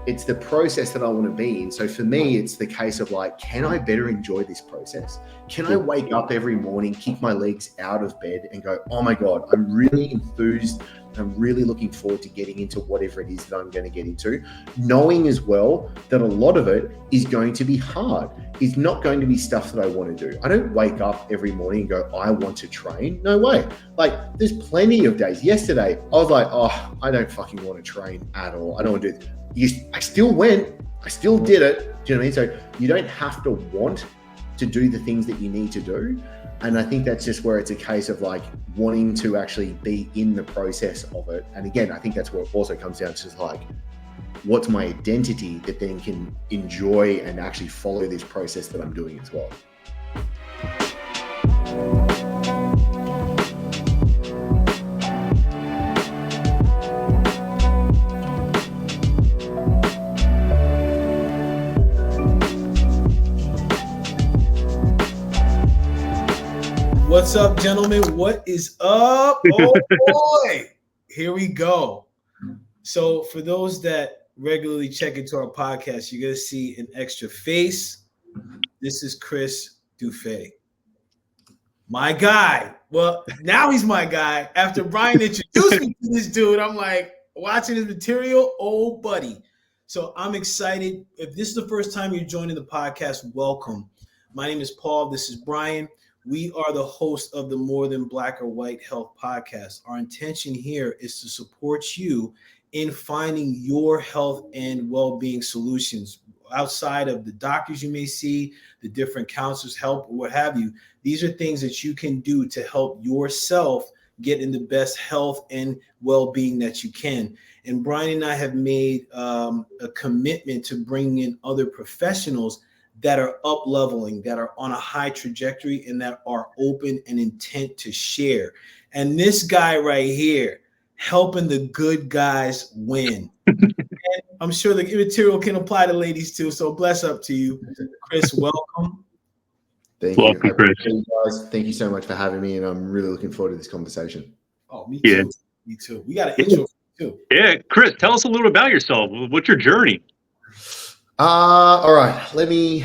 it's the process that I want to be in. So for me, it's the case of like, can I better enjoy this process? Can I wake up every morning, kick my legs out of bed and go, oh my God, I'm really enthused. I'm really looking forward to getting into whatever it is that I'm going to get into, knowing as well that a lot of it is going to be hard. It's not going to be stuff that I want to do. I don't wake up every morning and go, I want to train. No way. Like there's plenty of days. Yesterday, I was like, oh, I don't fucking want to train at all. I don't want to do it. I still went. I still did it. Do you know what I mean? So you don't have to want to do the things that you need to do. And I think that's just where it's a case of like wanting to actually be in the process of it. And again, I think that's where it also comes down to like, what's my identity that then can enjoy and actually follow this process that I'm doing as well. What's up, gentlemen? What is up? Oh boy, here we go. So for those that regularly check into our podcast, you're gonna see an extra face. This is Chris Dufey, my guy. Well, now he's my guy. After Brian introduced me to this dude, I'm like watching his material. Oh, buddy. So I'm excited. If this is the first time you're joining the podcast, welcome. My name is Paul. This is Brian. We are the host of the More Than Black or White Health podcast. Our intention here is to support you in finding your health and well-being solutions outside of the doctors you may see, the different counselors, help, or what have you. These are things that you can do to help yourself get in the best health and well-being that you can. And Brian and I have made a commitment to bringing in other professionals that are up-leveling, that are on a high trajectory, and that are open and intent to share. And this guy right here, helping the good guys win. And I'm sure the material can apply to ladies too, so bless up to you. Chris, welcome. Thank you. Guys. Thank you so much for having me, and I'm really looking forward to this conversation. Oh, me too. Yeah. Me too. We got an intro too. Yeah, Chris, tell us a little about yourself. What's your journey? All right. Let me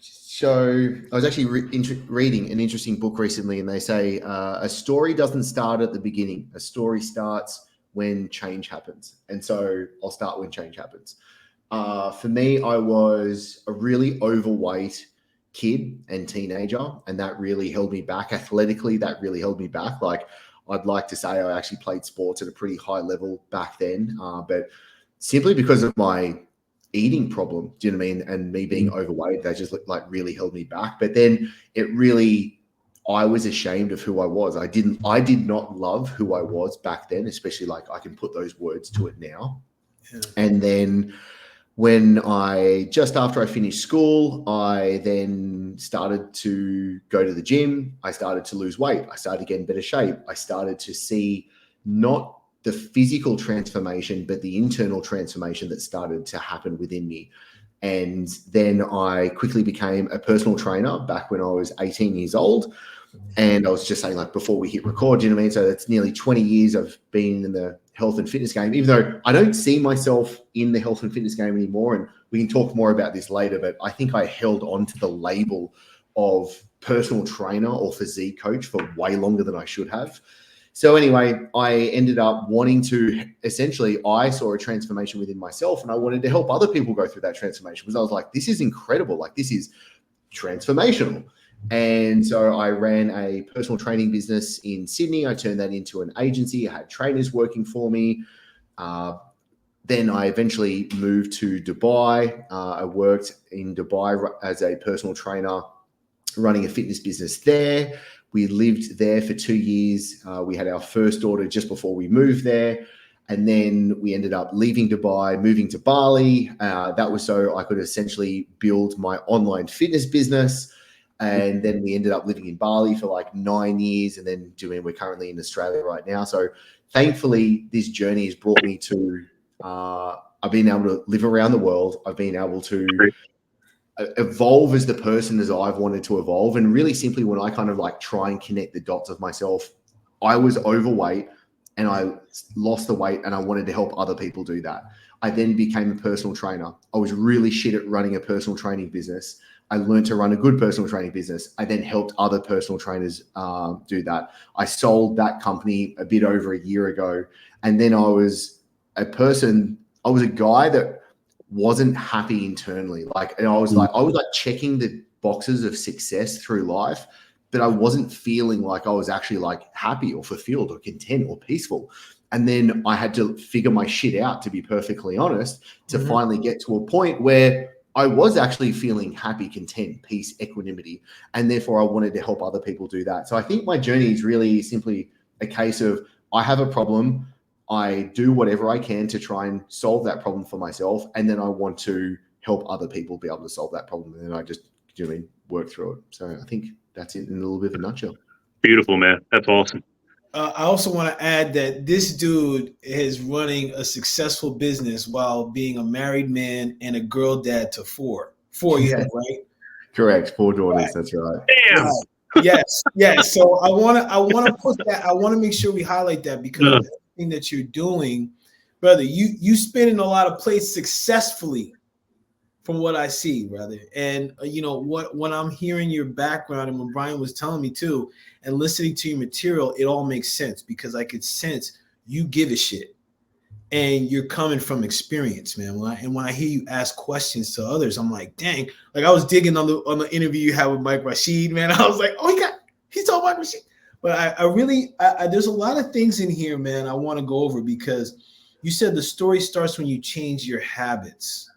show. I was actually reading an interesting book recently, and they say a story doesn't start at the beginning. A story starts when change happens. And so I'll start when change happens. For me, I was a really overweight kid and teenager, and that really held me back. Athletically, that really held me back. Like, I'd like to say I actually played sports at a pretty high level back then, but simply because of my eating problem, do you know what I mean? And me being overweight, that just like really held me back. But then I was ashamed of who I was. I did not love who I was back then, especially like I can put those words to it now. Yeah. And then just after I finished school, I then started to go to the gym. I started to lose weight. I started to get in better shape. I started to see not the physical transformation, but the internal transformation that started to happen within me. And then I quickly became a personal trainer back when I was 18 years old. And I was just saying, like, before we hit record, you know what I mean? So that's nearly 20 years of being in the health and fitness game, even though I don't see myself in the health and fitness game anymore. And we can talk more about this later, but I think I held on to the label of personal trainer or physique coach for way longer than I should have. So anyway, I ended up wanting to, essentially, I saw a transformation within myself, and I wanted to help other people go through that transformation, because I was like, this is incredible. Like, this is transformational. And so I ran a personal training business in Sydney. I turned that into an agency. I had trainers working for me. Then I eventually moved to Dubai. I worked in Dubai as a personal trainer, running a fitness business there. We lived there for 2 years. We had our first daughter just before we moved there. And then we ended up leaving Dubai, moving to Bali. That was so I could essentially build my online fitness business. And then we ended up living in Bali for like 9 years. And then we're currently in Australia right now. So thankfully, this journey has brought me to, I've been able to live around the world. I've been able to evolve as the person as I've wanted to evolve. And really simply, when I kind of like try and connect the dots of myself, I was overweight and I lost the weight and I wanted to help other people do that. I then became a personal trainer. I was really shit at running a personal training business. I learned to run a good personal training business. I then helped other personal trainers do that. I sold that company a bit over a year ago. And then I was a guy that wasn't happy internally. And I was like checking the boxes of success through life, but I wasn't feeling like I was actually like happy or fulfilled or content or peaceful. And then I had to figure my shit out, to be perfectly honest, to finally get to a point where I was actually feeling happy, content, peace, equanimity. And therefore I wanted to help other people do that. So I think my journey is really simply a case of, I have a problem. I do whatever I can to try and solve that problem for myself. And then I want to help other people be able to solve that problem. And then I just, work through it. So I think that's it in a little bit of a nutshell. Beautiful, man. That's awesome. I also want to add that this dude is running a successful business while being a married man and a girl dad to four. You have, right? Correct. 4 daughters. Right. That's right. Damn. Right. Yes. So I want to put that. I want to make sure we highlight that, because everything that you're doing, brother, you spinning a lot of plates successfully, from what I see, brother. And when I'm hearing your background, and when Brian was telling me too, and listening to your material, it all makes sense, because I could sense you give a shit, and you're coming from experience, man. When I hear you ask questions to others, I'm like, dang. Like, I was digging on the interview you had with Mike Rashid, man. I was like, oh, he's talking Mike Rashid. But I really there's a lot of things in here, man, I want to go over, because you said the story starts when you change your habits.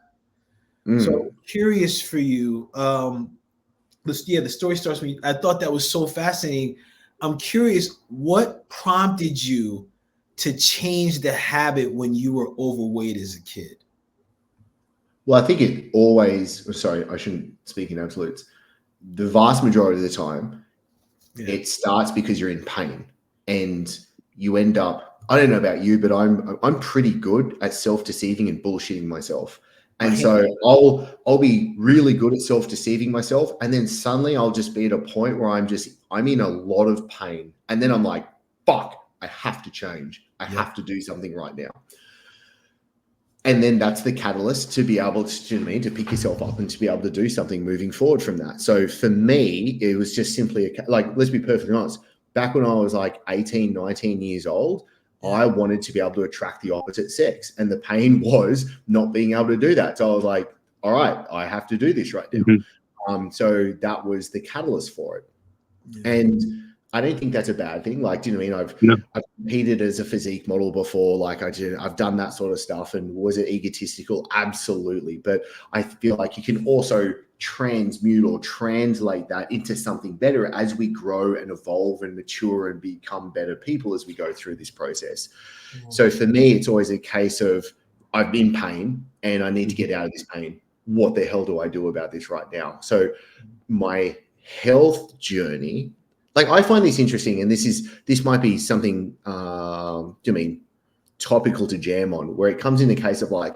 So curious for you. The story starts when I thought that was so fascinating. I'm curious, what prompted you to change the habit when you were overweight as a kid? Well, I think it always, sorry, I shouldn't speak in absolutes. The vast majority of the time, it starts because you're in pain, and you end up, I don't know about you, but I'm pretty good at self-deceiving and bullshitting myself. And so I'll be really good at self-deceiving myself. And then suddenly I'll just be at a point where I'm in a lot of pain. And then I'm like, fuck, I have to change. I have to do something right now. And then that's the catalyst to be able to pick yourself up and to be able to do something moving forward from that. So for me, it was just simply let's be perfectly honest. Back when I was like 18, 19 years old, I wanted to be able to attract the opposite sex, and the pain was not being able to do that. So I was like, all right, I have to do this right now. So that was the catalyst for it. And I don't think that's a bad thing. Like, do you know what I mean? I've competed as a physique model before. Like, I've done that sort of stuff. And was it egotistical? Absolutely. But I feel like you can also transmute or translate that into something better as we grow and evolve and mature and become better people as we go through this process. So for me, it's always a case of, I'm in pain and I need to get out of this pain. What the hell do I do about this right now? So my health journey, like, I find this interesting, and this might be something topical to jam on, where it comes in the case of, like,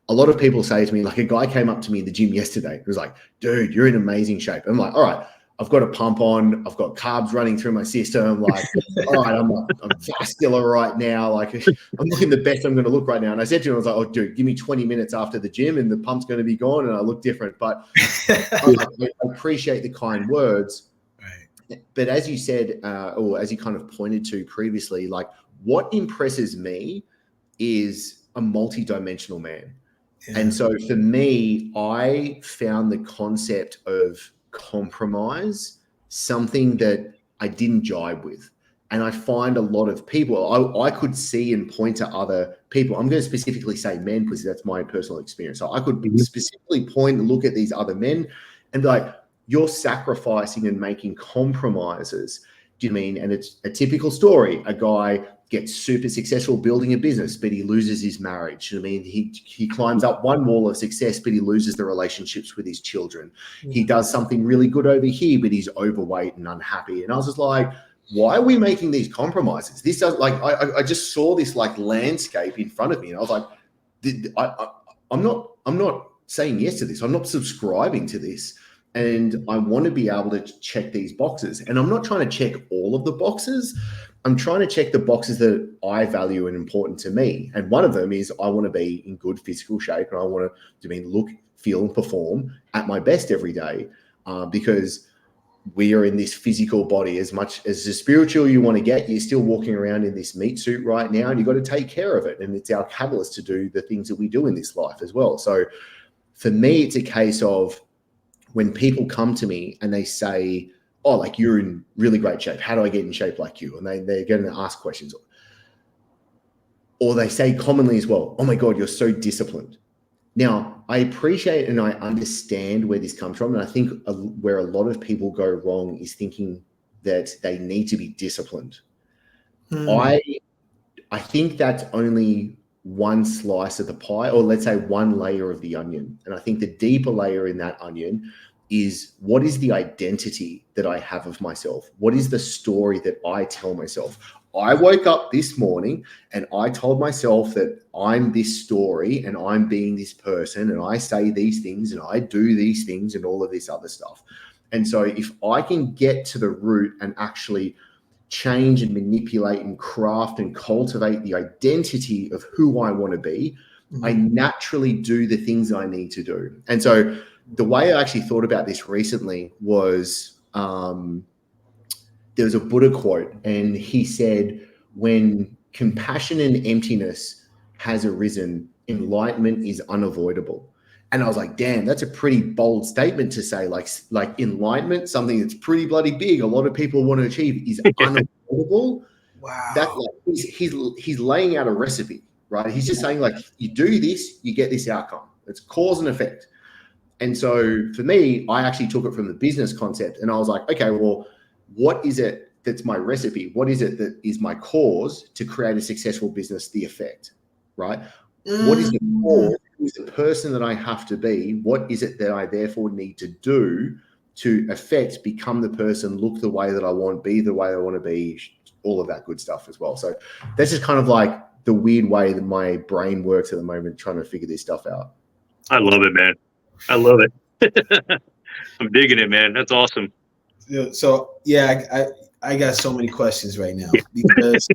a lot of people say to me, like, a guy came up to me in the gym yesterday. He was like, dude, you're in amazing shape. I'm like, all right, I've got a pump on. I've got carbs running through my system. Like, all right, I'm vascular right now. Like, I'm looking the best I'm going to look right now. And I said to him, I was like, oh, dude, give me 20 minutes after the gym and the pump's going to be gone and I look different. But I appreciate the kind words. Right. But as you said, or as you kind of pointed to previously, like, what impresses me is a multi-dimensional man. Yeah. And so for me, I found the concept of compromise something that I didn't jibe with. And I find a lot of people, I could see and point to other people. I'm going to specifically say men, because that's my personal experience. So I could specifically point and look at these other men and be like, you're sacrificing and making compromises. Do you mean? And it's a typical story. A guy gets super successful building a business, but he loses his marriage. I mean, he climbs up one wall of success, but he loses the relationships with his children. He does something really good over here, but he's overweight and unhappy. And I was just like, why are we making these compromises? This does, like, I just saw this like landscape in front of me, and I was like, I'm not saying yes to this. I'm not subscribing to this. And I want to be able to check these boxes. And I'm not trying to check all of the boxes. I'm trying to check the boxes that I value and important to me. And one of them is I want to be in good physical shape, and I want to look, feel, and perform at my best every day, because we are in this physical body. As much as the spiritual you want to get, you're still walking around in this meat suit right now, and you've got to take care of it. And it's our catalyst to do the things that we do in this life as well. So for me, it's a case of when people come to me and they say, oh, like, you're in really great shape. How do I get in shape like you? And they're going to ask questions. Or they say commonly as well, oh my God, you're so disciplined. Now, I appreciate and I understand where this comes from. And I think where a lot of people go wrong is thinking that they need to be disciplined. I think that's only one slice of the pie, or let's say one layer of the onion. And I think the deeper layer in that onion is, what is the identity that I have of myself? What is the story that I tell myself? I woke up this morning and I told myself that I'm this story and I'm being this person and I say these things and I do these things and all of this other stuff. And so if I can get to the root and actually change and manipulate and craft and cultivate the identity of who I want to be, I naturally do the things I need to do. And so the way I actually thought about this recently was, there was a Buddha quote, and he said, when compassion and emptiness has arisen, enlightenment is unavoidable. And I was like, damn, that's a pretty bold statement to say. Like enlightenment, something that's pretty bloody big, a lot of people want to achieve, is unavoidable. Wow. That, like, he's laying out a recipe, right? He's just saying, like, you do this, you get this outcome. It's cause and effect. And so for me, I actually took it from the business concept, and I was like, okay, well, what is it that's my recipe? What is it that is my cause to create a successful business, the effect, right? What is the cause? Who is the person that I have to be? What is it that I therefore need to do to affect, become the person, look the way that I want, be the way I want to be, all of that good stuff as well. So that's just kind of like the weird way that my brain works at the moment, trying to figure this stuff out. I love it, man. I love it. I'm digging it, man. That's awesome. So yeah, I got so many questions right now because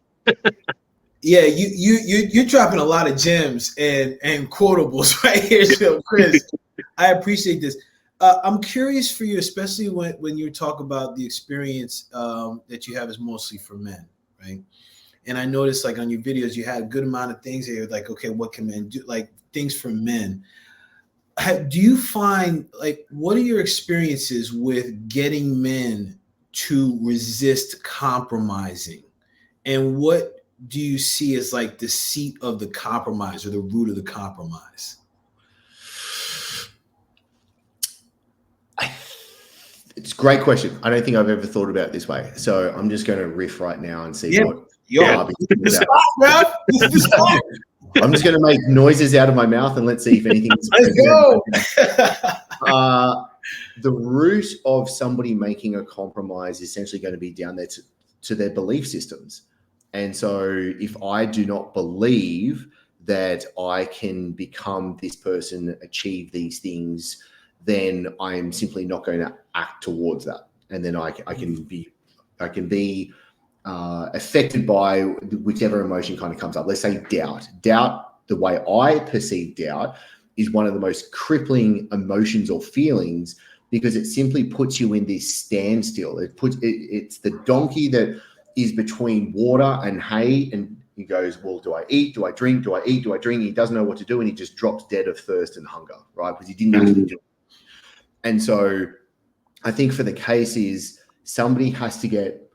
yeah, you're dropping a lot of gems and quotables right here. So Chris, I appreciate this. I'm curious for you, especially when you talk about the experience that you have is mostly for men, right? And I noticed, like, on your videos, you had a good amount of things that you're like, okay, what can men do? Like, things for men. Do you find, like, what are your experiences with getting men to resist compromising? And what do you see as, like, the seat of the compromise or the root of the compromise? It's a great question. I don't think I've ever thought about it this way. So I'm just going to riff right now and see what. I'm just going to make noises out of my mouth and let's see if anything's. Let's go. The root of somebody making a compromise is essentially going to be down there to their belief systems. And so if I do not believe that I can become this person, achieve these things, then I am simply not going to act towards that. And then I can be affected by whichever emotion kind of comes up. Let's say doubt. Doubt, the way I perceive doubt, is one of the most crippling emotions or feelings, because it simply puts you in this standstill. It's the donkey that is between water and hay, and he goes, well, do I eat? Do I drink? Do I eat? Do I drink? He doesn't know what to do, and he just drops dead of thirst and hunger, right? Because he didn't actually do it. And so I think for the case is, somebody has to get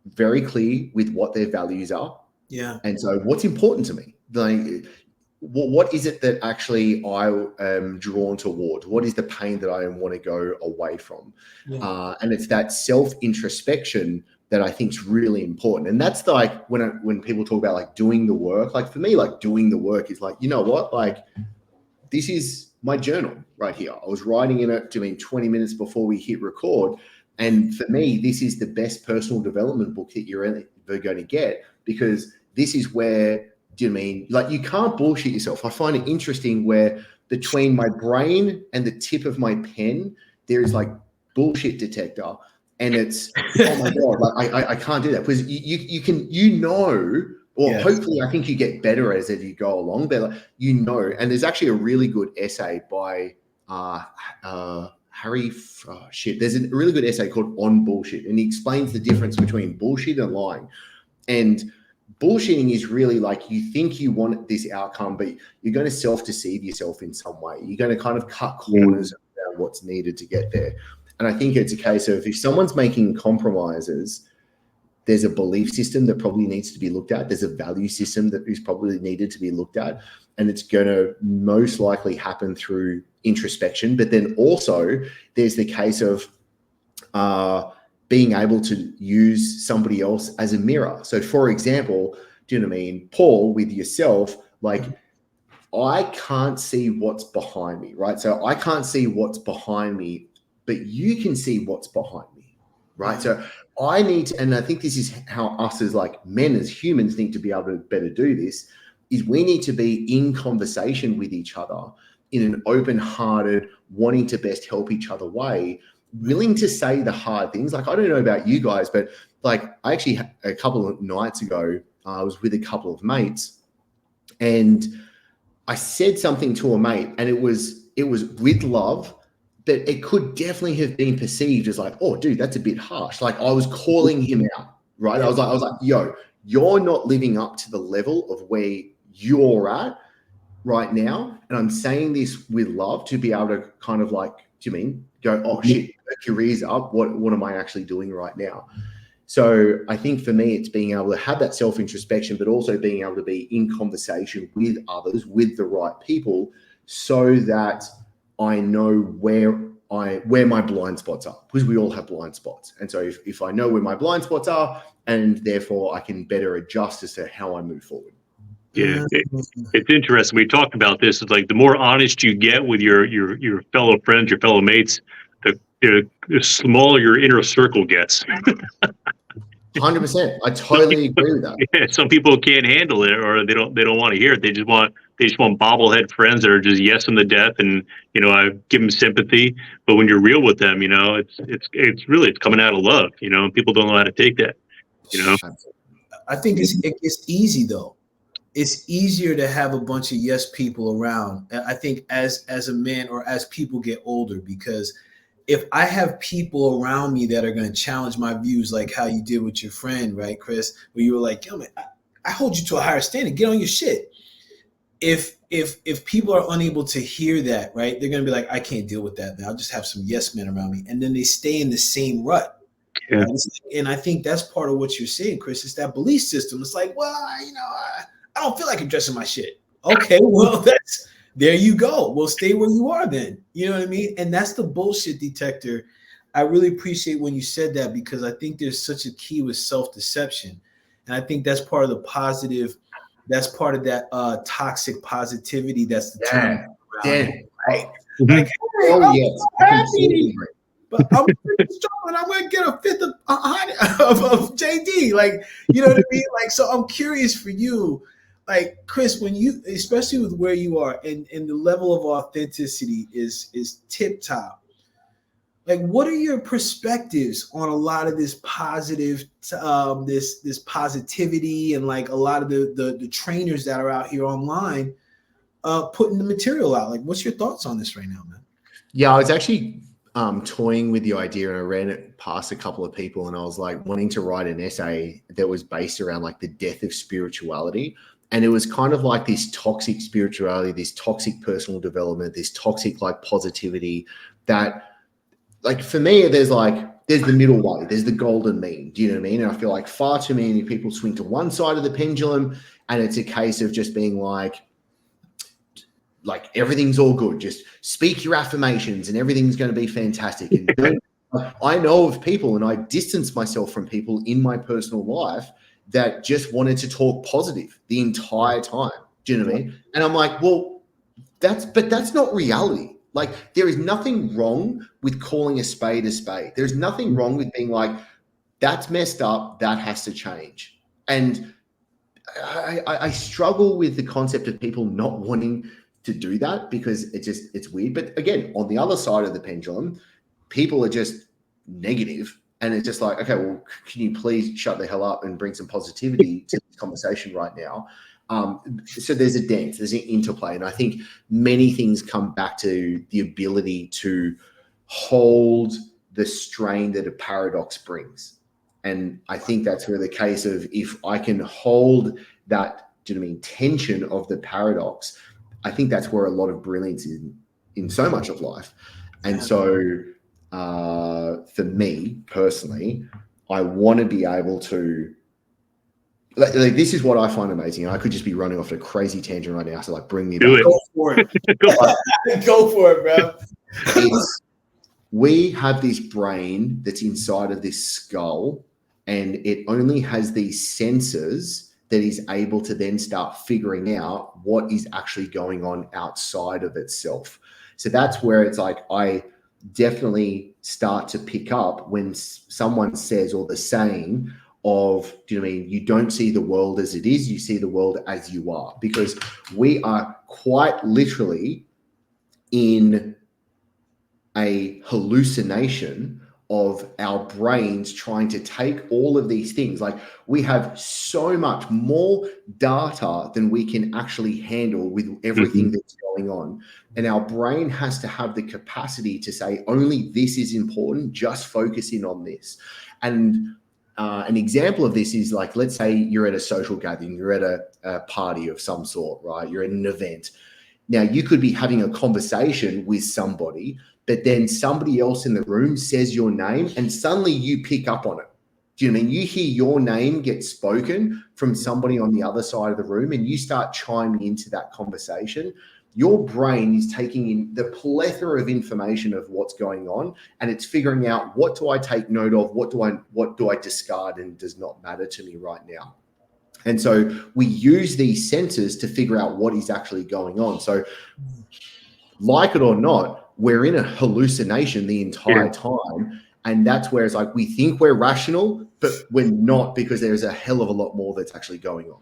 very clear with what their values are. Yeah. And so what's important to me? Like, what is it that actually I am drawn towards? What is the pain that I want to go away from? Yeah. And it's that self-introspection that I think is really important. And that's like when people talk about, like, doing the work, like, for me, like, doing the work is like, you know what, like, this is my journal right here. I was writing in it 20 minutes before we hit record. And for me, this is the best personal development book that you're ever going to get, because this is where, like, you can't bullshit yourself. I find it interesting where between my brain and the tip of my pen, there is like bullshit detector. And it's, oh my God, like I can't do that, because you can, or Yes. hopefully I think you get better as you go along, but like, and there's actually a really good essay by Harry, there's a really good essay called On Bullshit, and he explains the difference between bullshit and lying. And bullshitting is really like, you think you want this outcome, but you're going to self-deceive yourself in some way. You're going to kind of cut corners around what's needed to get there. And I think it's a case of, if someone's making compromises, there's a belief system that probably needs to be looked at. There's a value system that is probably needed to be looked at. And it's going to most likely happen through introspection. But then also there's the case of being able to use somebody else as a mirror. So for example, do you know what I mean? Paul, with yourself, like, I can't see what's behind me, right? So I can't see what's behind me, but you can see what's behind me, right? So I need to, and I think this is how us as like men, as humans, need to be able to better do this, is we need to be in conversation with each other in an open-hearted, wanting to best help each other way, willing to say the hard things. Like, I don't know about you guys, but like, I actually, a couple of nights ago, I was with a couple of mates, and I said something to a mate, and it was with love, but it could definitely have been perceived as like, oh, dude, that's a bit harsh. Like, I was calling him out, right? I was like, yo, you're not living up to the level of where you're at right now. And I'm saying this with love to be able to kind of like, do you mean go, oh shit, my career's up. What am I actually doing right now? So I think for me, it's being able to have that self-introspection, but also being able to be in conversation with others, with the right people, so that I know where my blind spots are, because we all have blind spots. And so if I know where my blind spots are, and therefore I can better adjust as to how I move forward. Yeah, it's interesting. We talked about this. It's like, the more honest you get with your fellow friends, your fellow mates, the smaller your inner circle gets. 100%. I totally agree with that. Yeah, some people can't handle it, or they don't want to hear it. They just want bobblehead friends that are just yes them to death, and I give them sympathy. But when you're real with them, it's really coming out of love. And people don't know how to take that. I think it's easy though. It's easier to have a bunch of yes people around. I think as a man, or as people get older, because if I have people around me that are going to challenge my views, like how you did with your friend, right, Chris, where you were like, yo, man, I hold you to a higher standard. Get on your shit. If people are unable to hear that, right, they're going to be like, I can't deal with that, man. I'll just have some yes men around me. And then they stay in the same rut. Yeah. Right? And I think that's part of what you're saying, Chris. It's that belief system. It's like, well, I don't feel like addressing my shit. Okay, well, there you go. Well, stay where you are then. You know what I mean? And that's the bullshit detector. I really appreciate when you said that, because I think there's such a key with self-deception. And I think that's part of the positive. That's part of that toxic positivity. That's the term. Right? Like, hey, Oh, I'm yes. happy, but I'm pretty strong, and I'm going to get a fifth of JD. Like, you know what I mean? Like, so I'm curious for you. Like, Chris, when you, especially with where you are, and the level of authenticity is tip top. Like, what are your perspectives on a lot of this positive, this positivity, and like a lot of the trainers that are out here online, putting the material out? Like, what's your thoughts on this right now, man? Yeah, I was actually toying with the idea, and I ran it past a couple of people, and I was like wanting to write an essay that was based around like the death of spirituality. And it was kind of like this toxic spirituality, this toxic personal development, this toxic like positivity that, like, for me, there's the middle way, there's the golden mean. Do you know what I mean? And I feel like far too many people swing to one side of the pendulum, and it's a case of just being like everything's all good. Just speak your affirmations and everything's going to be fantastic. And I know of people, and I distance myself from people in my personal life that just wanted to talk positive the entire time. Do you know what I mean? And I'm like, well, that's not reality. Like, there is nothing wrong with calling a spade a spade. There's nothing wrong with being like, that's messed up, that has to change. And I struggle with the concept of people not wanting to do that, because it's weird. But again, on the other side of the pendulum, people are just negative And it's just like, okay, well, can you please shut the hell up and bring some positivity to this conversation right now? So there's a dance, there's an interplay. And I think many things come back to the ability to hold the strain that a paradox brings. And I think that's where the case of, if I can hold that, do you know what I mean, tension of the paradox, I think that's where a lot of brilliance is in so much of life. And so for me personally, I want to be able to, like this is what I find amazing. I could just be running off a crazy tangent right now. So like, bring me back. Go for it. Go for it, bro. We have this brain that's inside of this skull, and it only has these sensors that is able to then start figuring out what is actually going on outside of itself. So that's where it's like, I definitely start to pick up when someone says, or the saying of, do you know what I mean, you don't see the world as it is, you see the world as you are. Because we are quite literally in a hallucination of our brains trying to take all of these things. Like, we have so much more data than we can actually handle with everything that's going on. And our brain has to have the capacity to say, only this is important, just focus in on this. And an example of this is, like, let's say you're at a social gathering, you're at a party of some sort, right? You're at an event. Now, you could be having a conversation with somebody, but then somebody else in the room says your name and suddenly you pick up on it. Do you know what I mean? You hear your name get spoken from somebody on the other side of the room and you start chiming into that conversation. Your brain is taking in the plethora of information of what's going on, and it's figuring out, what do I take note of? What do I discard and does not matter to me right now? And so we use these sensors to figure out what is actually going on. So, like it or not, we're in a hallucination the entire time. And that's where it's like, we think we're rational, but we're not, because there's a hell of a lot more that's actually going on.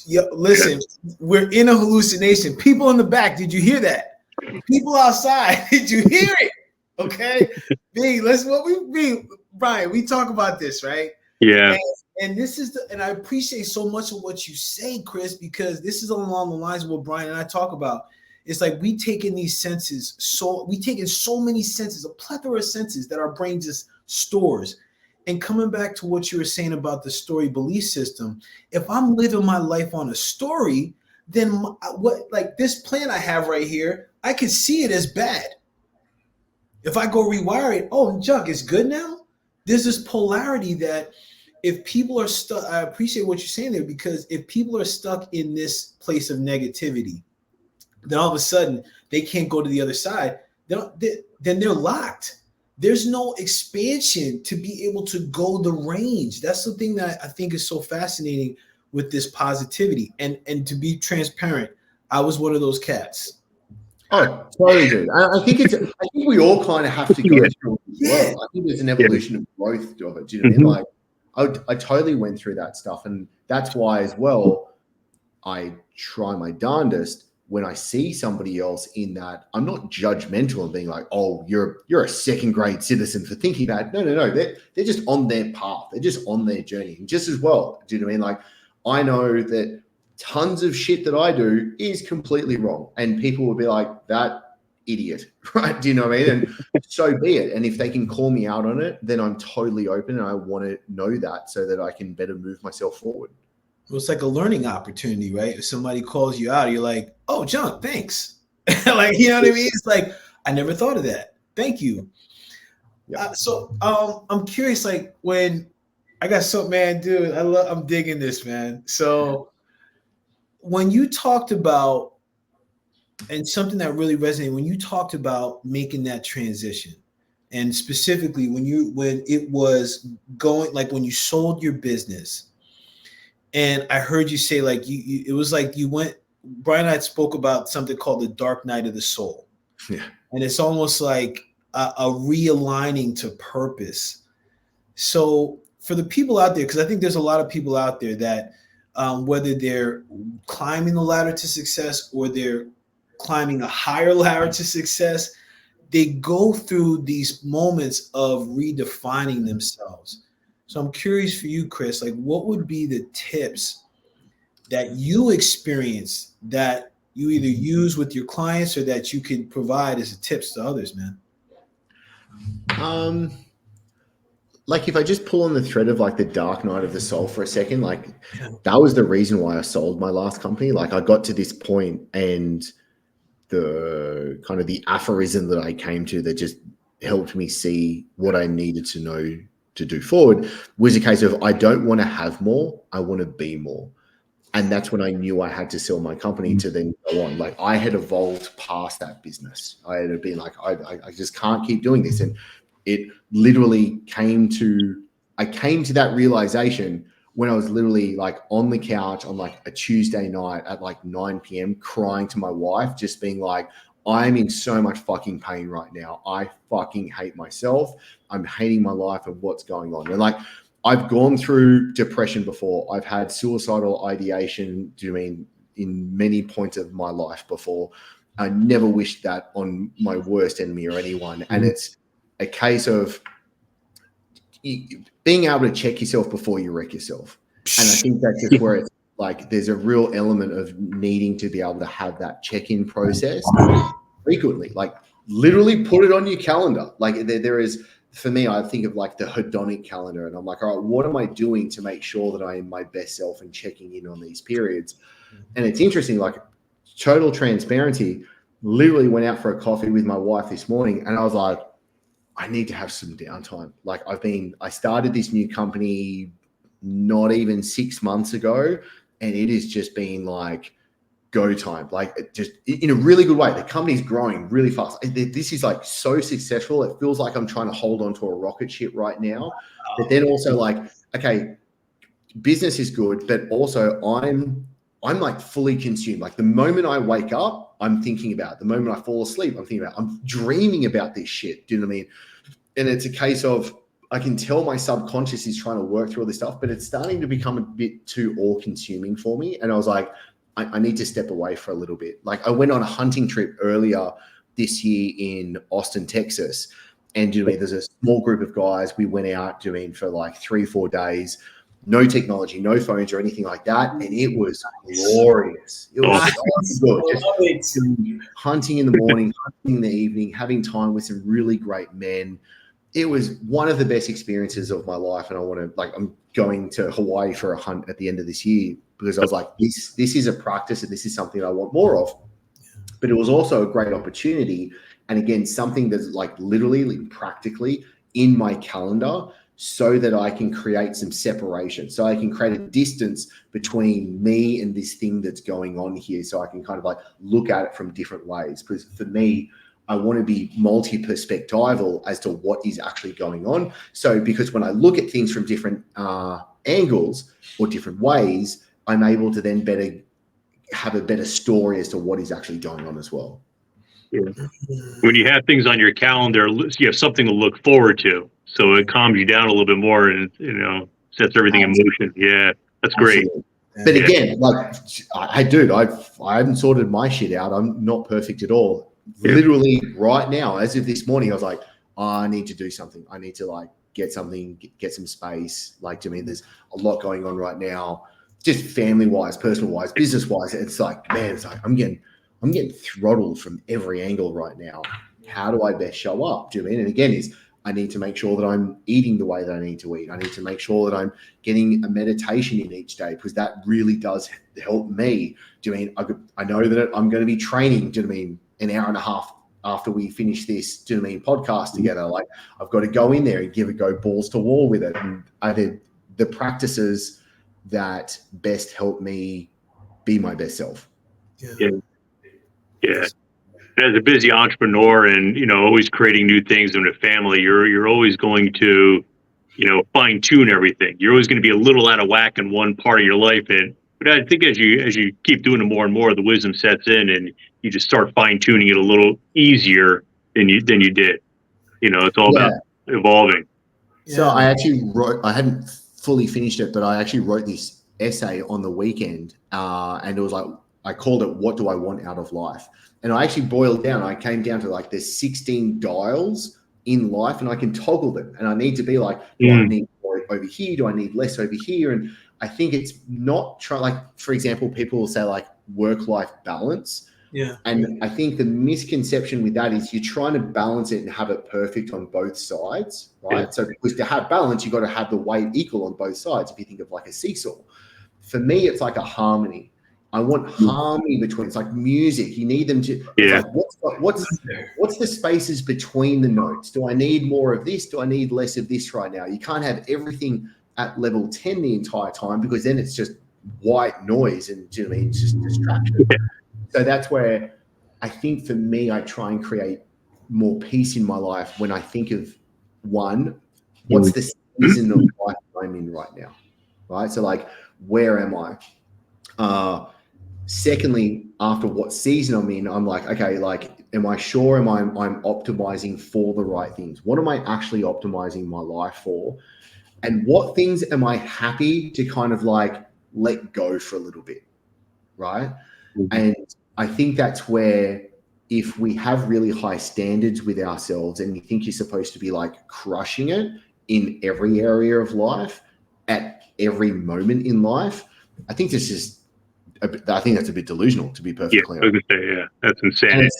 Yeah, listen, we're in a hallucination. People in the back, did you hear that? People outside, did you hear it? Okay. Brian, we talk about this, right? Yeah. And this is and I appreciate so much of what you say, Chris, because this is along the lines of what Brian and I talk about. It's like, we take in these senses, we take in so many senses, a plethora of senses that our brain just stores. And coming back to what you were saying about the story belief system, if I'm living my life on a story, then like this plan I have right here, I can see it as bad. If I go rewire it, oh, junk, it's good now. There's this polarity that, if people are stuck, I appreciate what you're saying there, because if people are stuck in this place of negativity, then all of a sudden they can't go to the other side. Then they're locked. There's no expansion to be able to go the range. That's the thing that I think is so fascinating with this positivity. And to be transparent, I was one of those cats. Oh, totally, dude. I think we all kind of have to go through it as well. I think there's an evolution of growth of it. Do you know what I mean? Like, I totally went through that stuff, and that's why as well I try my darndest when I see somebody else in that. I'm not judgmental and being like, oh, you're a second grade citizen for thinking that. No. They're just on their path. They're just on their journey. And just as well, do you know what I mean? Like, I know that tons of shit that I do is completely wrong, and people will be like, that idiot, right? Do you know what I mean? And so be it. And if they can call me out on it, then I'm totally open, and I want to know that so that I can better move myself forward. Well, it's like a learning opportunity, right? If somebody calls you out, you're like, oh, John, thanks. Like, you know what I mean? It's like, I never thought of that. Thank you. Yeah. So I'm curious, like, when I got something, man, dude, I'm digging this, man. So when you talked about, and something that really resonated, when you talked about making that transition, and specifically when it was going, like when you sold your business, and I heard you say, like, it was like you went, Brian and I spoke about something called the dark night of the soul. Yeah. And it's almost like a realigning to purpose. So for the people out there, because I think there's a lot of people out there that whether they're climbing the ladder to success or they're climbing a higher ladder to success, they go through these moments of redefining themselves. So I'm curious for you, Chris, like what would be the tips that you experience that you either use with your clients or that you can provide as tips to others, man? Like if I just pull on the thread of like the dark night of the soul for a second, like that was the reason why I sold my last company. Like I got to this point and the kind of the aphorism that I came to that just helped me see what I needed to know to do forward was a case of I don't want to have more, I want to be more. And that's when I knew I had to sell my company to then go on. Like I had evolved past that business. I had been like, I just can't keep doing this. And it literally I came to that realization when I was literally like on the couch on like a Tuesday night at like 9 p.m. crying to my wife, just being like, I'm in so much fucking pain right now. I fucking hate myself. I'm hating my life and what's going on. And like, I've gone through depression before. I've had suicidal ideation, in many points of my life before. I never wished that on my worst enemy or anyone. And it's a case of being able to check yourself before you wreck yourself. And I think that's just where it's like there's a real element of needing to be able to have that check-in process frequently. Like literally put it on your calendar. Like there is, for me, I think of like the hedonic calendar, and I'm like, all right, what am I doing to make sure that I am my best self and checking in on these periods? And it's interesting, like total transparency, literally went out for a coffee with my wife this morning and I was like, I need to have some downtime. Like I started this new company not even 6 months ago, and it has just been like go time, like just in a really good way. The company's growing really fast. This is like so successful. It feels like I'm trying to hold on to a rocket ship right now. But then also like, okay, business is good, but also I'm like fully consumed. Like the moment I wake up, I'm thinking about it. The moment I fall asleep, I'm thinking about it. I'm dreaming about this shit. Do you know what I mean? And it's a case of I can tell my subconscious is trying to work through all this stuff, but it's starting to become a bit too all-consuming for me. And I was like, I need to step away for a little bit. Like I went on a hunting trip earlier this year in Austin, Texas. And there's a small group of guys. We went out for like 3-4 days, no technology, no phones or anything like that. And it was glorious. It was good. Just hunting in the morning, hunting in the evening, having time with some really great men. It was one of the best experiences of my life. And I'm going to Hawaii for a hunt at the end of this year because I was like, this is a practice and this is something I want more of. But it was also a great opportunity. And again, something that's like literally practically in my calendar so that I can create some separation. So I can create a distance between me and this thing that's going on here. So I can kind of like look at it from different ways. Because for me, I want to be multi-perspectival as to what is actually going on. So because when I look at things from different angles or different ways, I'm able to then have a better story as to what is actually going on as well. Yeah. When you have things on your calendar, you have something to look forward to. So it calms you down a little bit more and, sets everything in motion. Yeah, that's great. Absolutely. But again, like, hey, dude, I haven't sorted my shit out. I'm not perfect at all. Yeah. Literally right now, as of this morning, I was like, I need to do something. I need to like get something, get some space. Like, there's a lot going on right now, just family-wise, personal-wise, business-wise. It's like, man, it's like I'm getting throttled from every angle right now. How do I best show up? Do you know what I mean? And again, I need to make sure that I'm eating the way that I need to eat. I need to make sure that I'm getting a meditation in each day because that really does help me. Do you know what I mean? I know that I'm going to be training, do you know what I mean, an hour and a half after we finish this, do you know what I mean, podcast together. Like I've got to go in there and give it go balls to wall with it. And I did the practices that best help me be my best self. Yeah. As a busy entrepreneur and, always creating new things in a family, you're always going to, fine tune everything. You're always going to be a little out of whack in one part of your life. But I think as you keep doing it more and more, the wisdom sets in and you just start fine tuning it a little easier than you did. It's all about evolving. So I actually I hadn't fully finished it, but I actually wrote this essay on the weekend and it was like, I called it, what do I want out of life? And I actually boiled down. I came down to like there's 16 dials in life, and I can toggle them. And I need to be like, do I need more over here? Do I need less over here? And I think it's not like, for example, people will say like work-life balance. Yeah. And I think the misconception with that is you're trying to balance it and have it perfect on both sides, right? Yeah. So because to have balance, you've got to have the weight equal on both sides. If you think of like a seesaw, for me, it's like a harmony. I want harmony between. It's like music. You need them to. It's like what's the spaces between the notes? Do I need more of this? Do I need less of this right now? You can't have everything at level 10 the entire time, because then it's just white noise, and do you know what I mean? It's just distraction. So that's where I think for me, I try and create more peace in my life when I think of one, what's the season of life I'm in right now, right? So like, where am I? Secondly, after what season I'm in, I'm like, okay, like, am I sure I'm optimizing for the right things? What am I actually optimizing my life for? And what things am I happy to kind of like let go for a little bit, right? And I think that's where, if we have really high standards with ourselves and you think you're supposed to be like crushing it in every area of life at every moment in life, I think this is I think that's a bit delusional, to be perfectly clear. I was gonna say, that's insane.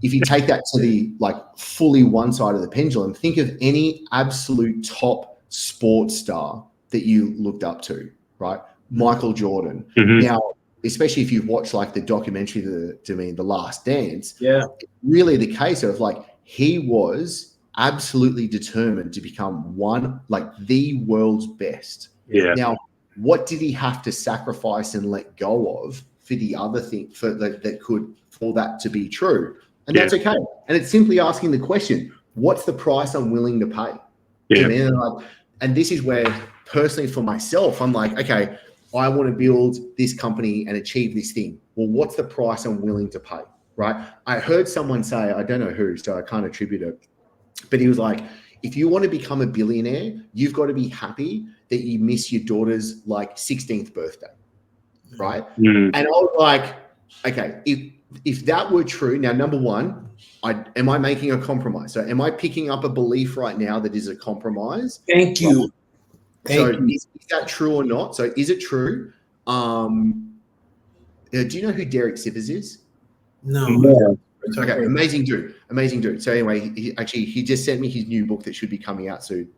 If you take that to the like fully one side of the pendulum, think of any absolute top sports star that you looked up to, right? Michael Jordan. Now, especially if you've watched like the documentary, The Last Dance, it's really the case of like, he was absolutely determined to become the world's best. Now, what did he have to sacrifice and let go of for the other thing for that to be true? And that's okay. And it's simply asking the question, what's the price I'm willing to pay? You know what I mean? And this is where personally for myself, I'm like, okay, I want to build this company and achieve this thing. Well, what's the price I'm willing to pay, right? I heard someone say, I don't know who, so I can't attribute it, but he was like, if you want to become a billionaire, you've got to be happy that you miss your daughter's like 16th birthday, right? And I was like, okay, if that were true, now, number one, am I making a compromise? So am I picking up a belief right now that is a compromise? Thank you. Is that true or not? So is it true? Do you know who Derek Sivers is? No. Okay, amazing dude. So anyway, he just sent me his new book that should be coming out soon.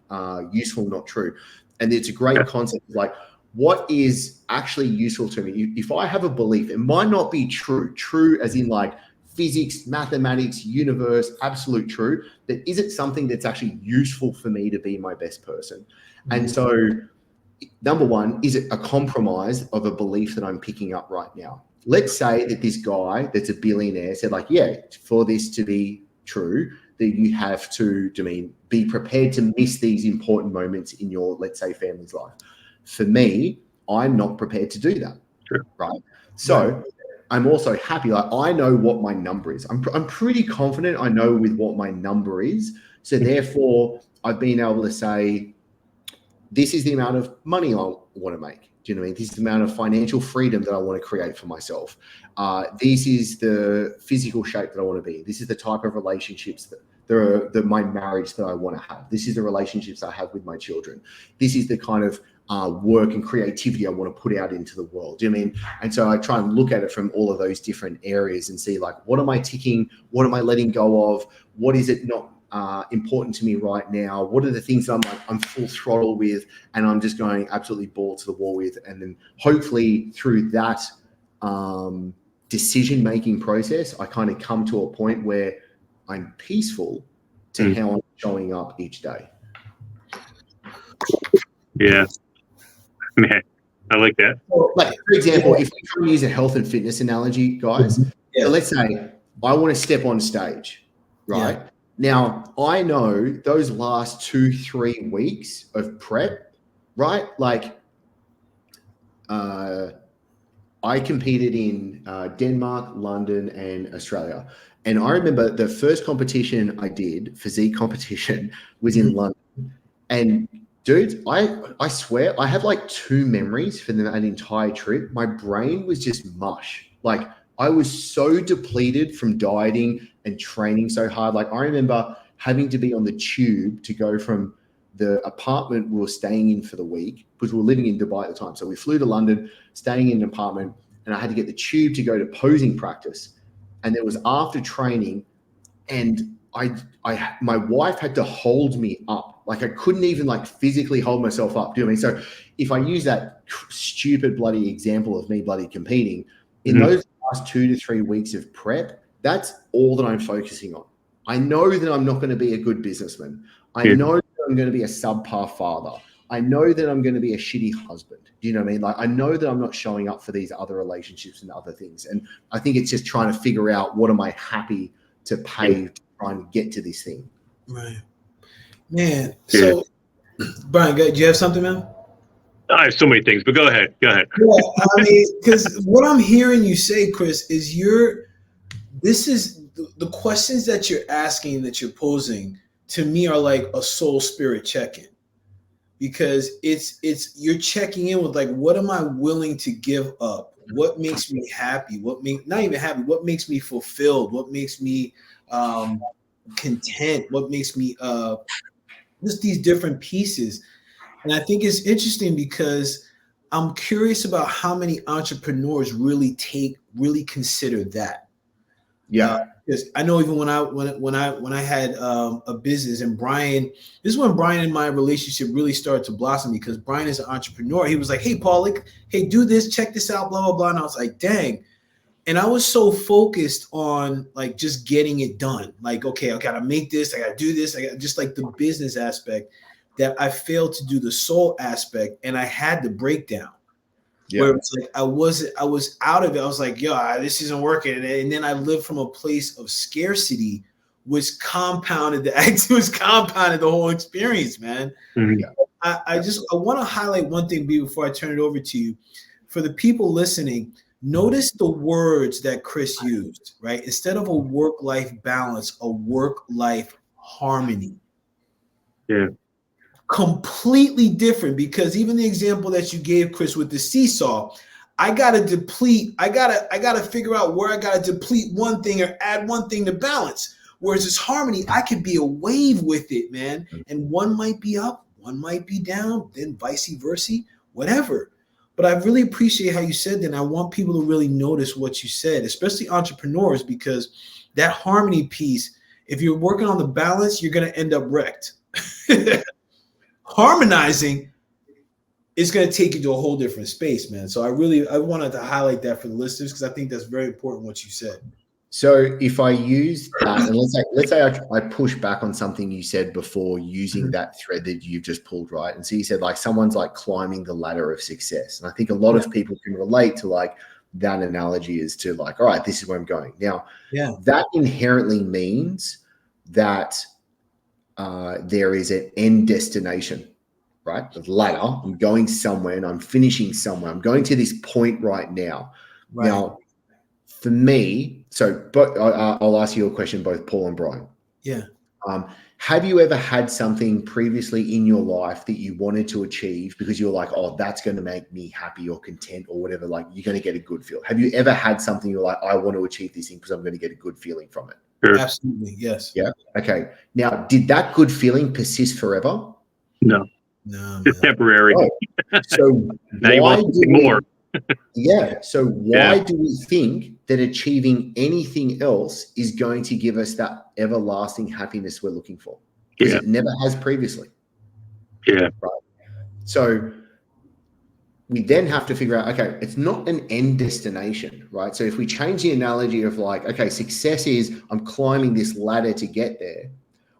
Useful, Not True. And it's a great concept. Like, what is actually useful to me? If I have a belief, it might not be true as in like physics, mathematics, universe, absolute true. That isn't something that's actually useful for me to be my best person. And so, number one, is it a compromise of a belief that I'm picking up right now? Let's say that this guy that's a billionaire said like, for this to be true, that you have to be prepared to miss these important moments in your, let's say, family's life. For me, I'm not prepared to do that, right? So I'm also happy. Like, I know what my number is. I'm pretty confident I know with what my number is. So therefore, I've been able to say, this is the amount of money I want to make. Do you know what I mean? This is the amount of financial freedom that I want to create for myself. This is the physical shape that I want to be. This is the type of relationships that my marriage that I want to have. This is the relationships I have with my children. This is the kind of work and creativity I want to put out into the world. Do you know what I mean? And so I try and look at it from all of those different areas and see like, what am I ticking? What am I letting go of? What is it not important to me right now? What are the things that I'm full throttle with and I'm just going absolutely ball to the wall with? And then hopefully through that decision-making process, I kind of come to a point where I'm peaceful to how I'm showing up each day. Yeah. Man, I like that. Like, for example, if we try to use a health and fitness analogy, guys, so let's say I want to step on stage, right? Now, I know those last 2-3 weeks of prep, right? Like, I competed in Denmark, London, and Australia. And I remember the first competition I did, physique competition, was in London. And dude, I swear, I have like 2 memories for that entire trip. My brain was just mush. Like, I was so depleted from dieting and training so hard. Like I remember having to be on the tube to go from the apartment we were staying in for the week, because we were living in Dubai at the time. So we flew to London, staying in an apartment, and I had to get the tube to go to posing practice. And it was after training, and my wife had to hold me up. Like I couldn't even like physically hold myself up. Do you know what I mean? So if I use that stupid bloody example of me bloody competing, in those last 2 to 3 weeks of prep, that's all that I'm focusing on. I know that I'm not going to be a good businessman. I know that I'm going to be a subpar father. I know that I'm going to be a shitty husband. Do you know what I mean? Like I know that I'm not showing up for these other relationships and other things. And I think it's just trying to figure out, what am I happy to pay to try and get to this thing? Right. Man. So Brian, do you have something, man? I have so many things, but go ahead. Yeah, I mean, because what I'm hearing you say, Chris, is the questions that you're asking, that you're posing to me are like a soul spirit check-in, because it's you're checking in with like, what am I willing to give up? What makes me happy? What makes me fulfilled? What makes me content? What makes me just these different pieces. And I think it's interesting because I'm curious about how many entrepreneurs really consider that. Yeah. Because I know even when I had a business, and Brian, this is when Brian and my relationship really started to blossom, because Brian is an entrepreneur. He was like, hey, Paul, like, hey, do this, check this out, blah, blah, blah. And I was like, dang. And I was so focused on like just getting it done. Like, okay, I gotta make this, I gotta do this, I got just like the business aspect, that I failed to do the soul aspect, and I had the breakdown. Yeah. Where it's like I was out of it. I was like, yo, this isn't working. And then I lived from a place of scarcity, which compounded the whole experience, man. Mm-hmm. I want to highlight one thing before I turn it over to you. For the people listening, notice the words that Chris used, right? Instead of a work-life balance, a work-life harmony. Yeah. Completely different, because even the example that you gave, Chris, with the seesaw, I gotta figure out where I gotta deplete one thing or add one thing to balance. Whereas this harmony, I could be a wave with it, man. And one might be up, one might be down, then vice versa, whatever. But I really appreciate how you said that. And I want people to really notice what you said, especially entrepreneurs, because that harmony piece, if you're working on the balance, you're gonna end up wrecked. Harmonizing is going to take you to a whole different space, man. So I wanted to highlight that for the listeners, because I think that's very important what you said. So if I use that, and let's say I push back on something you said before, using that thread that you've just pulled, right? And so you said like someone's like climbing the ladder of success. And I think a lot of people can relate to like that analogy, is to like, all right, this is where I'm going. Now, that inherently means that there is an end destination, right? The ladder. I'm going somewhere and I'm finishing somewhere. I'm going to this point right now. Right. Now, for me, I'll ask you a question, both Paul and Brian. Yeah. Have you ever had something previously in your life that you wanted to achieve because you're like, oh, that's going to make me happy or content or whatever, like you're going to get a good feel? Have you ever had something you're like, I want to achieve this thing because I'm going to get a good feeling from it? Sure. Absolutely. Yes. Yeah. Okay. Now, did that good feeling persist forever? No. It's temporary. Oh. So now you want more. So why do we think that achieving anything else is going to give us that everlasting happiness we're looking for? Because it never has previously. Yeah. Right. So we then have to figure out, okay, it's not an end destination, right? So if we change the analogy of like, okay, success is I'm climbing this ladder to get there.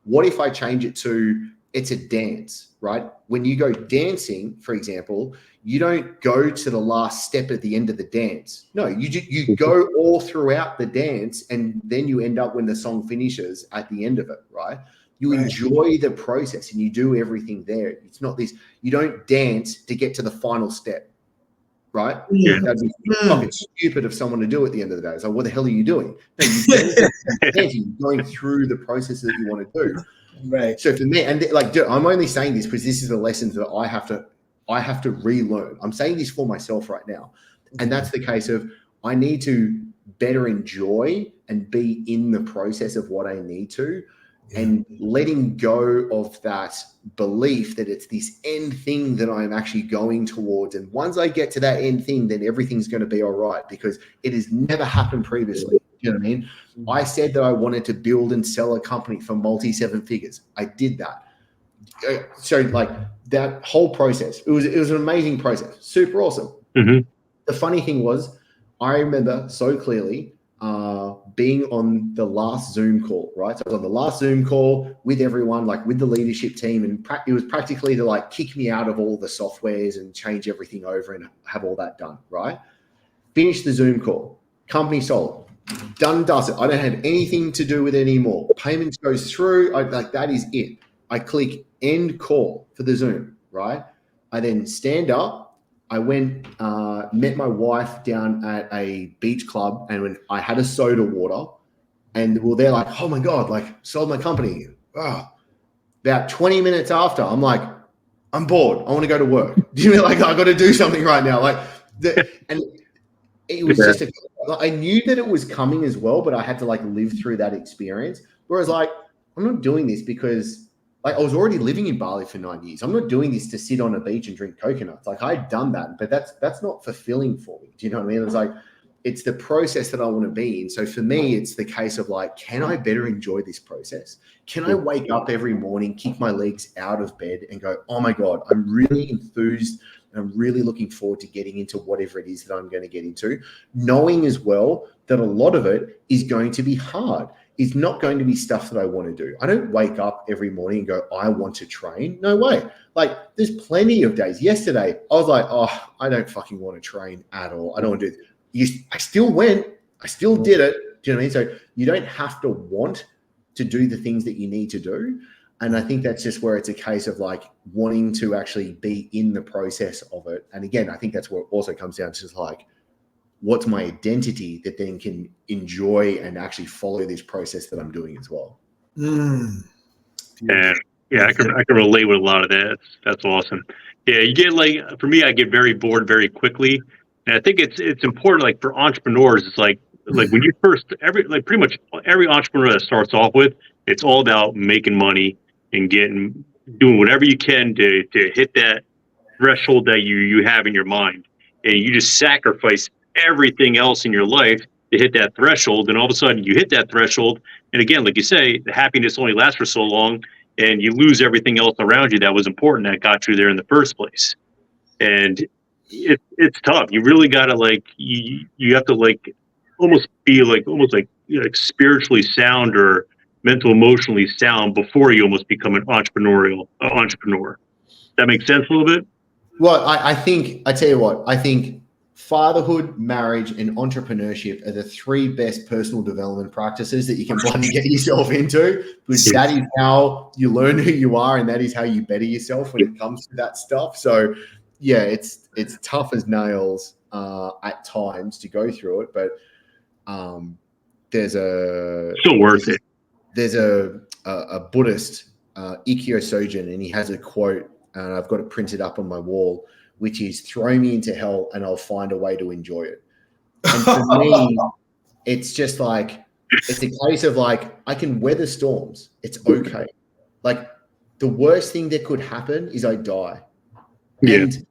What if I change it to it's a dance, right? When you go dancing, for example, you don't go to the last step at the end of the dance. No, you go all throughout the dance, and then you end up when the song finishes at the end of it, right? You enjoy the process and you do everything there. It's not this, you don't dance to get to the final step, right? Yeah. That'd be fucking stupid of someone to do at the end of the day. It's like, what the hell are you doing? No, you're going through the process that you want to do. Right. So for me, and like, dude, I'm only saying this because this is the lessons that I have to relearn. I'm saying this for myself right now. And that's the case of I need to better enjoy and be in the process of what I need to, and letting go of that belief that it's this end thing that I'm actually going towards. And once I get to that end thing, then everything's going to be all right, because it has never happened previously. You know what I mean? I said that I wanted to build and sell a company for multi-seven figures. I did that. So like that whole process, it was an amazing process, super awesome. Mm-hmm. The funny thing was, I remember so clearly being on the last Zoom call, right? So I was on the last Zoom call with everyone, like with the leadership team, and it was practically to like kick me out of all the softwares and change everything over and have all that done, right? Finish the Zoom call, company sold, done, does it. I don't have anything to do with it anymore. Payments goes through, like that is it. I click end call for the Zoom, right? I then stand up. I went, met my wife down at a beach club, and when I had a soda water, and they're like, oh my God, like sold my company. Oh. About 20 minutes after, I'm like, I'm bored. I want to go to work. Do you mean like I got to do something right now? Like, and it was just, I knew that it was coming as well, but I had to like live through that experience. Whereas like, I'm not doing this because like I was already living in Bali for 9 years. I'm not doing this to sit on a beach and drink coconuts. Like I'd done that, but that's not fulfilling for me. Do you know what I mean? It's like, it's the process that I want to be in. So for me, it's the case of like, can I better enjoy this process? Can I wake up every morning, kick my legs out of bed and go, oh my God, I'm really enthused and I'm really looking forward to getting into whatever it is that I'm going to get into, knowing as well that a lot of it is going to be hard. It's not going to be stuff that I want to do. I don't wake up every morning and go, I want to train. No way. Like there's plenty of days. Yesterday, I was like, oh, I don't fucking want to train at all. I don't want to do it. I still went. I still did it. Do you know what I mean? So you don't have to want to do the things that you need to do. And I think that's just where it's a case of like wanting to actually be in the process of it. And again, I think that's where it also comes down to just like, what's my identity that then can enjoy and actually follow this process that I'm doing as well. And I can relate with a lot of that. That's awesome. Yeah, you get like, for me, I get very bored very quickly, and I think it's important. Like for entrepreneurs, it's like when you first pretty much every entrepreneur that starts off with, it's all about making money and doing whatever you can to hit that threshold that you have in your mind, and you just sacrifice everything else in your life to hit that threshold. And all of a sudden you hit that threshold. And again, like you say, the happiness only lasts for so long, and you lose everything else around you that was important that got you there in the first place. And it's tough. You really got to like, you have to like almost be like, like spiritually sound or mental, emotionally sound before you almost become an entrepreneur. That makes sense a little bit? Well, I think, I tell you what, I think fatherhood, marriage, and entrepreneurship are the three best personal development practices that you can bloody get yourself into, because that is how you learn who you are, and that is how you better yourself when it comes to that stuff. So yeah, it's tough as nails at times to go through it, but there's still worth it. There's a Buddhist, Ikkyo Sojin, and he has a quote, and I've got it printed up on my wall, which is, throw me into hell and I'll find a way to enjoy it. And for me, it's just like, it's a case of like, I can weather storms. It's okay. Like the worst thing that could happen is I die. Yeah. And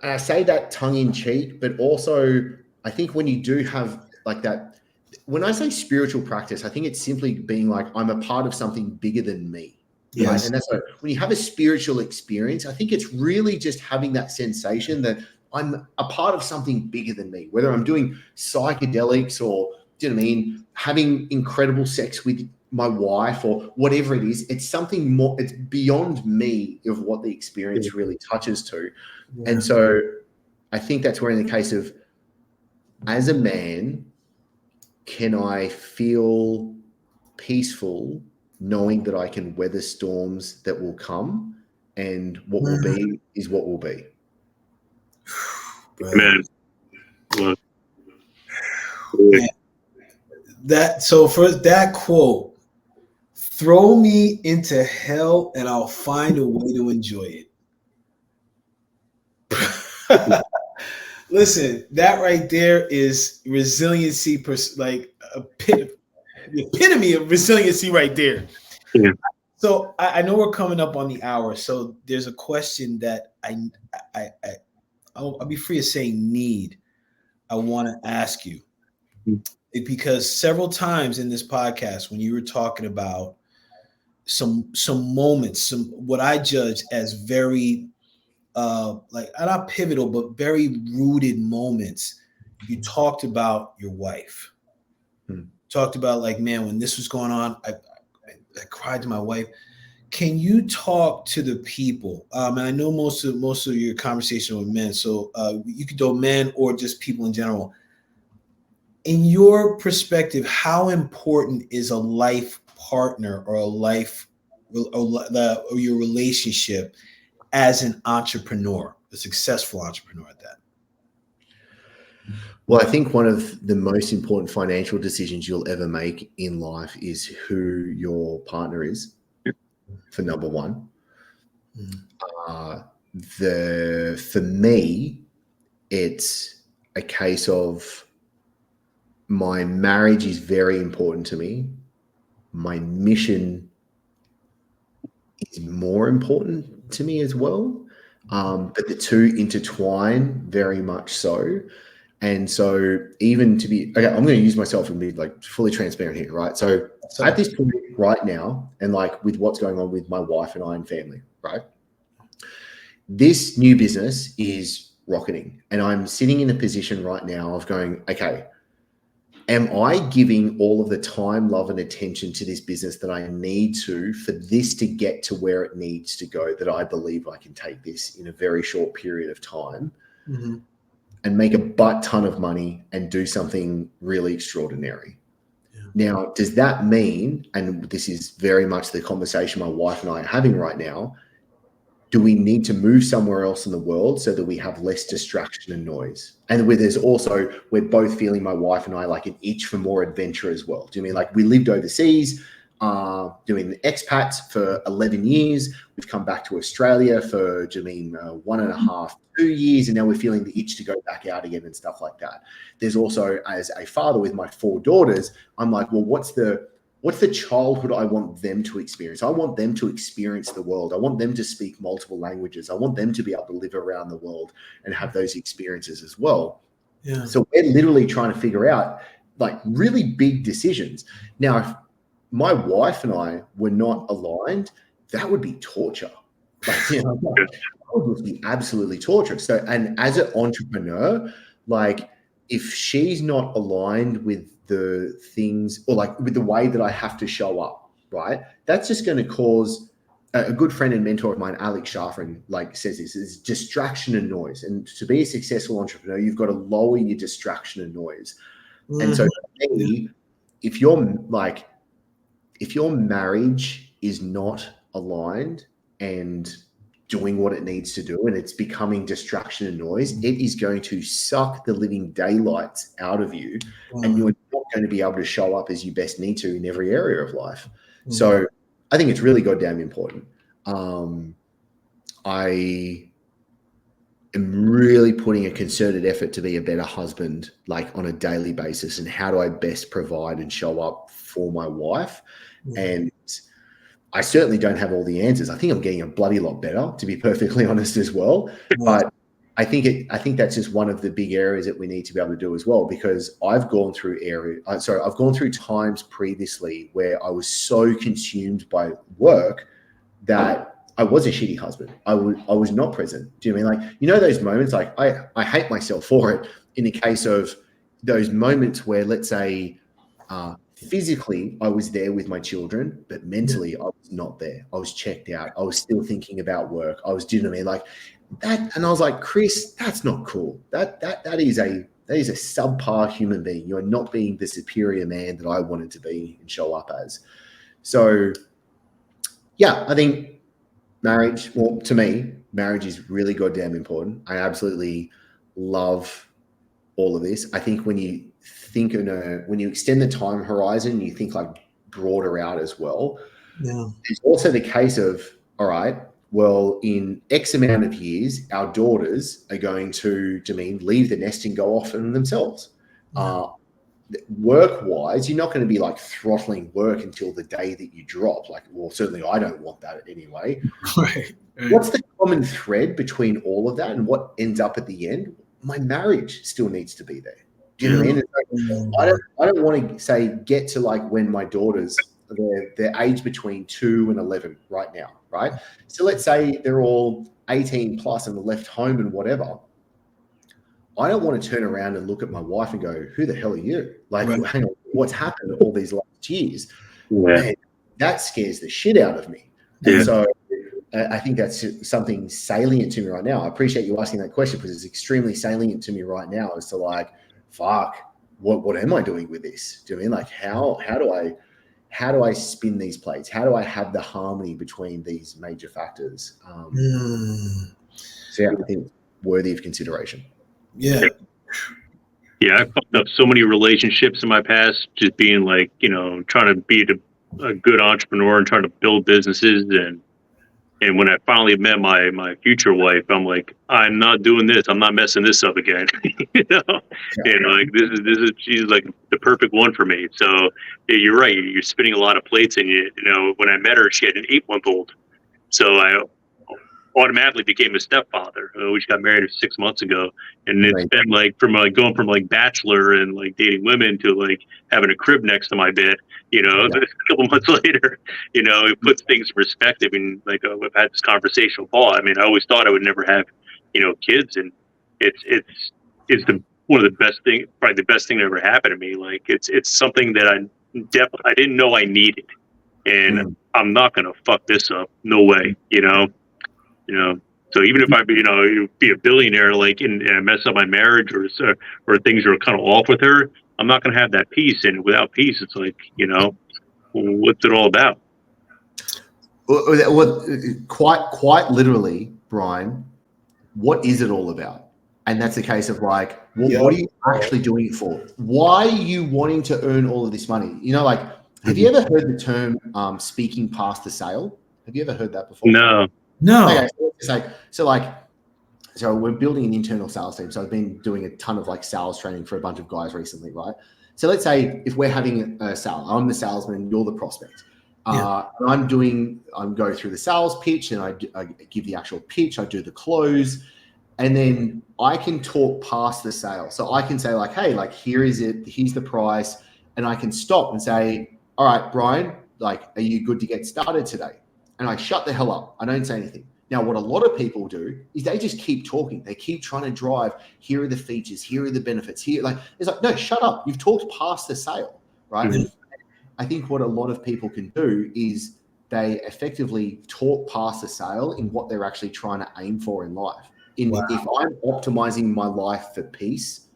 I say that tongue in cheek, but also I think when you do have like that, when I say spiritual practice, I think it's simply being like, I'm a part of something bigger than me. Yes. Right? And that's like, when you have a spiritual experience, I think it's really just having that sensation that I'm a part of something bigger than me, whether I'm doing psychedelics or, do you know what I mean, having incredible sex with my wife or whatever it is. It's something more, it's beyond me of what the experience really touches to. Yeah. And so I think that's where, in the case of, as a man, can I feel peaceful knowing that I can weather storms that will come, and what will be is what will be. Man. So for that quote, throw me into hell and I'll find a way to enjoy it. Listen, that right there is resiliency, like the epitome of resiliency right there. Yeah. So I know we're coming up on the hour. So there's a question that I'll be free of saying need. I want to ask you because several times in this podcast, when you were talking about some moments, some what I judge as very like not pivotal, but very rooted moments, you talked about your wife. Talked about like, man, when this was going on, I cried to my wife. Can you talk to the people? And I know most of your conversation with men, so you could go men or just people in general. In your perspective, how important is a life partner or a life or your relationship as an entrepreneur, a successful entrepreneur at that? Well, I think one of the most important financial decisions you'll ever make in life is who your partner is, for number one. For me, it's a case of my marriage is very important to me. My mission is more important to me as well. But the two intertwine very much so. And so even to be, okay, I'm going to use myself and be like fully transparent here, right? So at this point right now, and like with what's going on with my wife and I and family, right? This new business is rocketing. And I'm sitting in a position right now of going, okay, am I giving all of the time, love, and attention to this business that I need to for this to get to where it needs to go, that I believe I can take this in a very short period of time and make a butt ton of money and do something really extraordinary? Yeah. Now, does that mean, and this is very much the conversation my wife and I are having right now, do we need to move somewhere else in the world so that we have less distraction and noise? And where there's also, we're both feeling, my wife and I, like an itch for more adventure as well. Do you mean like we lived overseas doing the expats for 11 years? We've come back to Australia for, 1.5, 2 years, and now we're feeling the itch to go back out again and stuff like that. There's also, as a father with my 4 daughters, I'm like, well, what's the childhood I want them to experience? I want them to experience the world. I want them to speak multiple languages. I want them to be able to live around the world and have those experiences as well. Yeah. So we're literally trying to figure out like really big decisions. Now, if my wife and I were not aligned, that would be torture. Like, that would be absolutely torture. So, and as an entrepreneur, like if she's not aligned with the things or like with the way that I have to show up, right? That's just going to cause a good friend and mentor of mine, Alex Schafrin, like says this is distraction and noise. And to be a successful entrepreneur, you've got to lower your distraction and noise. And so for me, if your marriage is not aligned and doing what it needs to do and it's becoming distraction and noise, it is going to suck the living daylights out of you and you're not going to be able to show up as you best need to in every area of life. So I think it's really goddamn important. I am really putting a concerted effort to be a better husband, like on a daily basis, and how do I best provide and show up for my wife? And I certainly don't have all the answers. I think I'm getting a bloody lot better, to be perfectly honest as well. But I think that's just one of the big areas that we need to be able to do as well, because I've gone through times previously where I was so consumed by work that I was a shitty husband. I was not present. Do you mean like, those moments, like I hate myself for it in the case of those moments where, let's say, physically I was there with my children, but mentally I was not there. I was checked out. I was still thinking about work. I was doing like that. And I was like, Chris, that's not cool. That is a subpar human being. You're not being the superior man that I wanted to be and show up as. So yeah, I think to me, marriage is really goddamn important. I absolutely love all of this. I think when you think when you extend the time horizon, you think like broader out as well. Yeah. It's also the case of, all right, well, in X amount of years, our daughters are going to, leave the nest and go off on themselves. Work-wise, you're not going to be like throttling work until the day that you drop. Like, well, certainly I don't want that anyway. Right. What's the common thread between all of that and what ends up at the end? My marriage still needs to be there. Do you know what I mean? Like, I don't want to say get to like when my daughters, they're aged between 2 and 11 right now, right? So let's say they're all 18 plus and left home and whatever. I don't want to turn around and look at my wife and go, who the hell are you? Like, hang on, what's happened all these last years? Man, that scares the shit out of me. And so I think that's something salient to me right now. I appreciate you asking that question because it's extremely salient to me right now as to like, fuck, what am I doing with this? Do you know what I mean? Like, how do I spin these plates? How do I have the harmony between these major factors? So yeah, I think worthy of consideration. Yeah. Yeah, I've fucked up so many relationships in my past, just being like, trying to be a good entrepreneur and trying to build businesses. And when I finally met my future wife, I'm like, I'm not doing this. I'm not messing this up again. And like she's like the perfect one for me. So yeah, you're right. You're spinning a lot of plates, and when I met her, she had an 8-month-old. So I automatically became a stepfather. We just got married 6 months ago, and it's been like going from like bachelor and like dating women to like having a crib next to my bed. A couple months later, it puts things in perspective. And like we've had this conversation with Paul. I mean, I always thought I would never have, kids, and it's one of the best thing, probably the best thing that ever happened to me. Like it's something that I didn't know I needed, and I'm not gonna fuck this up. No way, So even if I be a billionaire, like, and I mess up my marriage or things are kind of off with her, I'm not going to have that peace. And without peace, it's like, what's it all about? Well, quite literally, Brian, what is it all about? And that's a case of like, well, what are you actually doing it for? Why are you wanting to earn all of this money? Like, have you ever heard the term speaking past the sale? Have you ever heard that before? No. Okay, so we're building an internal sales team. So I've been doing a ton of like sales training for a bunch of guys recently, right? So let's say if we're having a sale, I'm the salesman, you're the prospect. I'm going through the sales pitch, and I give the actual pitch, I do the close, and then I can talk past the sale. So I can say like, hey, like here's the price, and I can stop and say, all right, Brian, like, are you good to get started today? And I shut the hell up. I don't say anything. Now, what a lot of people do is they just keep talking. They keep trying to drive. Here are the features. Here are the benefits. It's like, no, shut up. You've talked past the sale, right? Mm-hmm. I think what a lot of people can do is they effectively talk past the sale in what they're actually trying to aim for in life. If I'm optimizing my life for peace,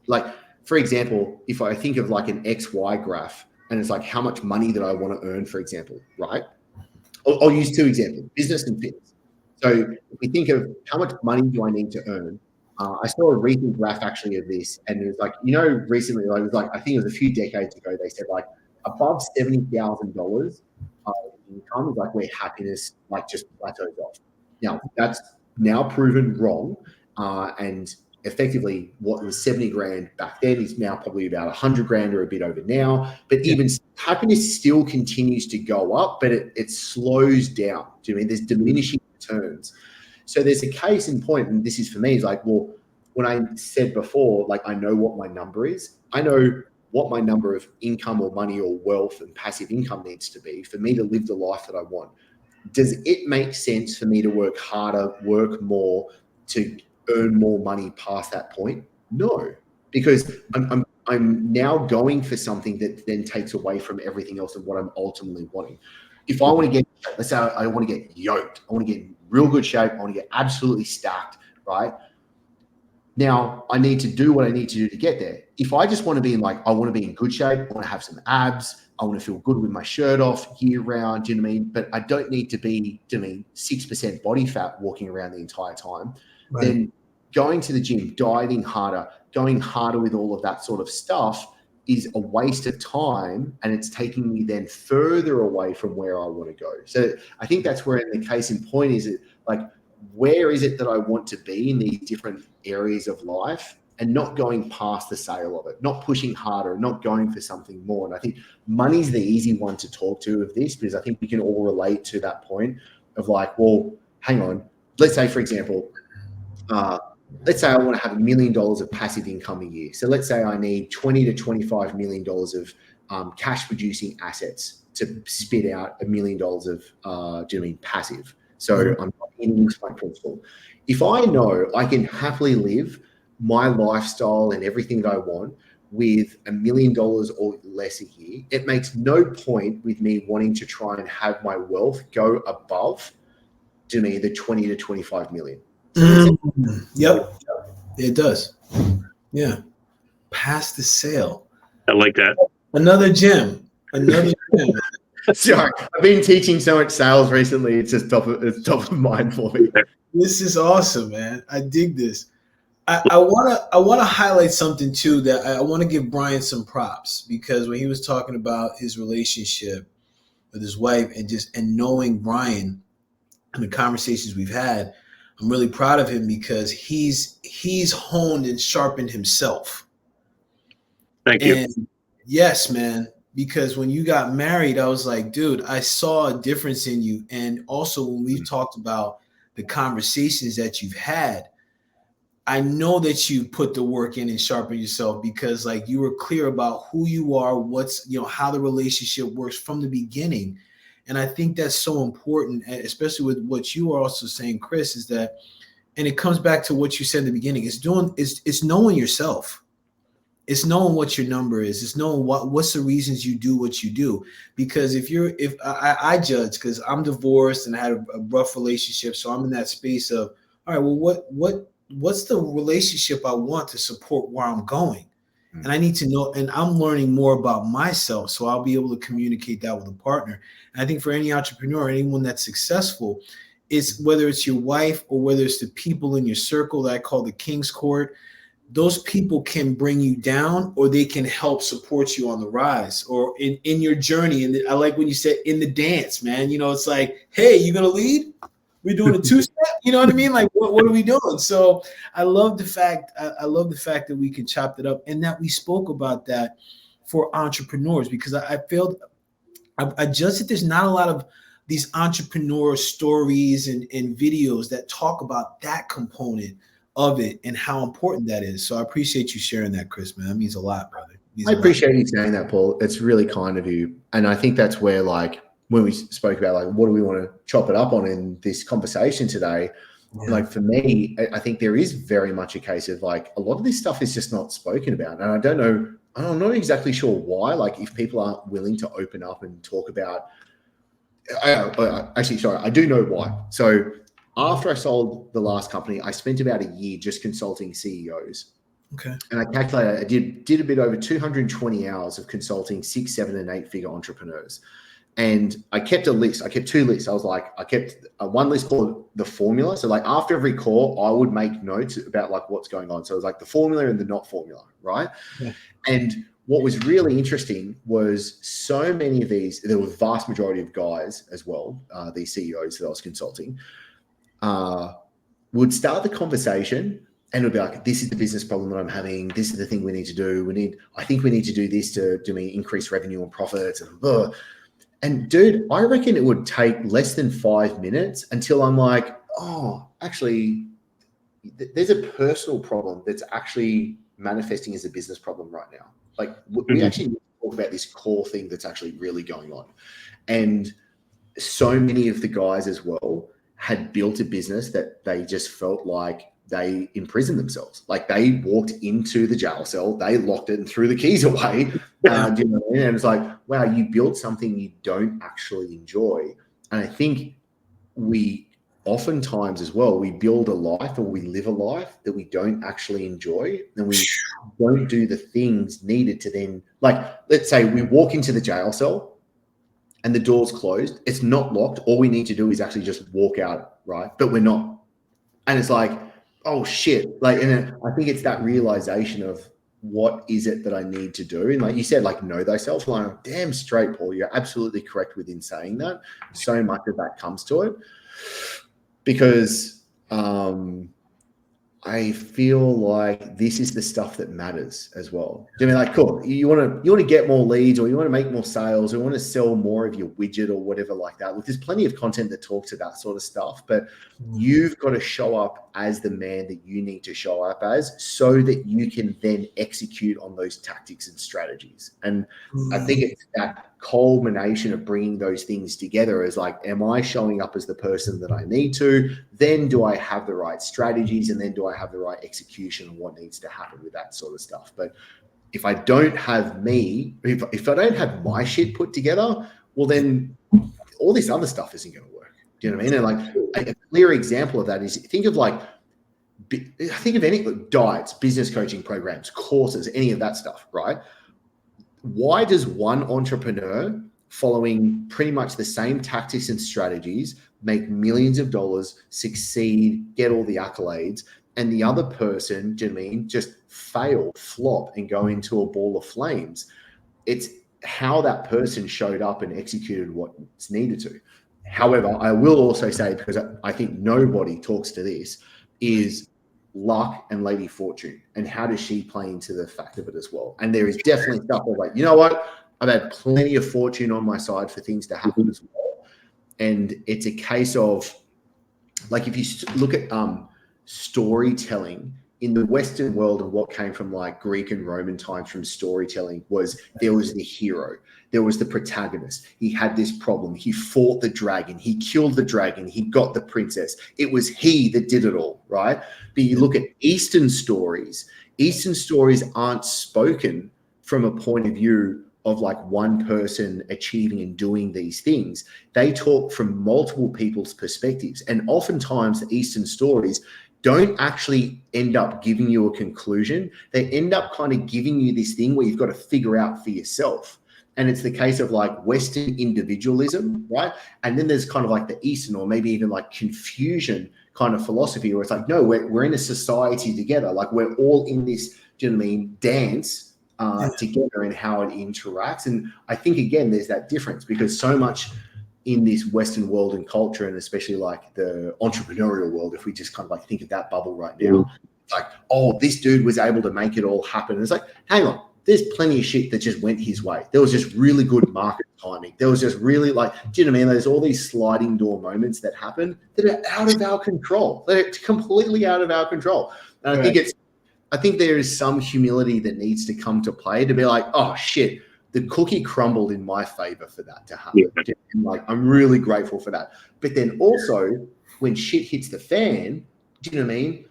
like, for example, if I think of like an XY graph and it's like how much money that I want to earn, for example, right? I'll use 2 examples, business and fitness. So if we think of how much money do I need to earn, I saw a recent graph actually of this, and it was like, recently, I think it was a few decades ago, they said like above $70,000 income is like where happiness like just plateaus off. Now that's now proven wrong, and effectively what was 70 grand back then is now probably about 100 grand or a bit over now. But even happiness still continues to go up, but it slows down. Do you mean there's diminishing returns? So there's a case in point, and this is for me, is like, well, when I said before, like, I know what my number is. I know what my number of income or money or wealth and passive income needs to be for me to live the life that I want. Does it make sense for me to work harder, work more to earn more money past that point? No, because I'm now going for something that then takes away from everything else of what I'm ultimately wanting. If I want to get, let's say I want to get yoked, I want to get in real good shape, I want to get absolutely stacked, right? Now I need to do what I need to do to get there. If I just want to be I want to be in good shape, I want to have some abs, I want to feel good with my shirt off year round, do you know what I mean? But I don't need to be, 6% body fat walking around the entire time. Right. Then going to the gym, dieting harder, going harder with all of that sort of stuff is a waste of time, and it's taking me then further away from where I want to go. So I think that's where, in the case in point, is it like, where is it that I want to be in these different areas of life, and not going past the sale of it, not pushing harder, not going for something more. And I think money's the easy one to talk to of this, because I think we can all relate to that point of like, well, hang on, let's say, for example, let's say I want to have $1 million of passive income a year. So let's say I need $20 to $25 million of cash producing assets to spit out $1 million of passive. So I'm not into my principal. If I know I can happily live my lifestyle and everything that I want with $1 million or less a year, it makes no point with me wanting to try and have my wealth go above the 20 to 25 million. Yep, it does. Yeah, pass the sale. I like that. Another gem. Sorry, I've been teaching so much sales recently. It's just top of mind for me. This is awesome, man. I dig this. I wanna highlight something too, that I want to give Brian some props, because when he was talking about his relationship with his wife, and knowing Brian and the conversations we've had, I'm really proud of him, because he's honed and sharpened himself. Thank you. And yes, man, because when you got married, I was like, dude, I saw a difference in you. And also when we've talked about the conversations that you've had, I know that you put the work in and sharpen yourself, because like you were clear about who you are, how the relationship works from the beginning. And I think that's so important, especially with what you are also saying, Chris, is that, and it comes back to what you said in the beginning, it's knowing yourself. It's knowing what your number is. It's knowing what's the reasons you do what you do. Because if I judge, because I'm divorced and I had a rough relationship, so I'm in that space of, all right, well, what's the relationship I want to support where I'm going? And I need to know, and I'm learning more about myself, so I'll be able to communicate that with a partner. And I think for any entrepreneur, anyone that's successful, it's whether it's your wife or whether it's the people in your circle that I call the King's Court, those people can bring you down, or they can help support you on the rise or in your journey. And I like when you said in the dance, man, it's like, hey, you going to lead? We're doing a two-step, you know what I mean? Like, what are we doing? So I love the fact that we can chop it up, and that we spoke about that for entrepreneurs, because I judge that there's not a lot of these entrepreneur stories and videos that talk about that component of it and how important that is. So I appreciate you sharing that, Chris, man. That means a lot, brother. I appreciate you saying that, Paul. It's really kind of you. And I think that's where, like, when we spoke about, like, what do we want to chop it up on in this conversation today? Yeah. Like, for me, I think there is very much a case of, like, a lot of this stuff is just not spoken about. And I don't know, I'm not exactly sure why, like, if people aren't willing to open up and talk about, actually, sorry, I do know why. So after I sold the last company, I spent about a year just consulting CEOs. Okay. And I calculated, I did a bit over 220 hours of consulting 6, 7, and 8-figure entrepreneurs. And I kept a list. I kept 2 lists. I kept one list called the formula. So, like, after every call, I would make notes about, like, what's going on. So it was like the formula and the not formula, right? Yeah. And what was really interesting was so many of these, there were a vast majority of guys as well, these CEOs that I was consulting, would start the conversation and would be like, this is the business problem that I'm having. This is the thing we need to do. I think we need to do this to increase revenue and profits. And dude, I reckon it would take less than 5 minutes until I'm like, oh, actually, there's a personal problem that's actually manifesting as a business problem right now. Like, we actually need to talk about this core thing that's actually really going on. And so many of the guys as well had built a business that they just felt like they imprisoned themselves. Like, they walked into the jail cell, they locked it and threw the keys away. Do you know what I mean? And it's like, wow, you built something you don't actually enjoy. And I think we oftentimes as well, we build a life or we live a life that we don't actually enjoy, and we don't do the things needed to then, like, let's say we walk into the jail cell and the door's closed. It's not locked. All we need to do is actually just walk out, right? But we're not. And it's like, oh shit. Like, and I think it's that realization of, what is it that I need to do? And like you said, like know thyself. Like, damn straight, Paul, you're absolutely correct within saying that. So much of that comes to it because I feel like this is the stuff that matters as well. Do you mean like, cool, you want to get more leads, or you want to make more sales, or you want to sell more of your widget or whatever like that? Look, there's plenty of content that talks to that sort of stuff, but you've got to show up as the man that you need to show up as so that you can then execute on those tactics and strategies. And I think it's that culmination of bringing those things together is like, am I showing up as the person that I need to? Then do I have the right strategies? And then do I have the right execution on what needs to happen with that sort of stuff? But if I don't have me, if I don't have my shit put together, well, then all this other stuff isn't going to work. Do you know what I mean? And like a clear example of that is think of any diets, business coaching programs, courses, any of that stuff, right? Why does one entrepreneur following pretty much the same tactics and strategies make millions of dollars, succeed, get all the accolades, and the other person, do you know what I mean, just fail, flop, and go into a ball of flames? It's how that person showed up and executed what's needed to. However, I will also say, because I think nobody talks to this, is luck and Lady Fortune, and how does she play into the fact of it as well? And there is definitely stuff where, like, you know what, I've had plenty of fortune on my side for things to happen as well. And it's a case of, like, if you look at storytelling in the Western world, and what came from like Greek and Roman times from storytelling was there was the hero, there was the protagonist. He had this problem. He fought the dragon. He killed the dragon. He got the princess. It was he that did it all, right? But you look at Eastern stories aren't spoken from a point of view of like one person achieving and doing these things. They talk from multiple people's perspectives. And oftentimes the Eastern stories don't actually end up giving you a conclusion. They end up kind of giving you this thing where you've got to figure out for yourself. And it's the case of like Western individualism, right? And then there's kind of like the Eastern, or maybe even like Confucian kind of philosophy, where it's like, no, we're in a society together. Like we're all in this, do you know what I mean, dance together, and how it interacts. And I think, again, there's that difference, because so much in this Western world and culture, and especially like the entrepreneurial world, if we just kind of like think of that bubble right now, it's like, oh, this dude was able to make it all happen. And it's like, hang on, there's plenty of shit that just went his way. There was just really good market timing. There was just really, like, do you know what I mean? There's all these sliding door moments that happen that are out of our control. They're completely out of our control. And I think there is some humility that needs to come to play to be like, oh shit, the cookie crumbled in my favor for that to happen. Yeah. Like, I'm really grateful for that. But then also, when shit hits the fan, do you know what I mean?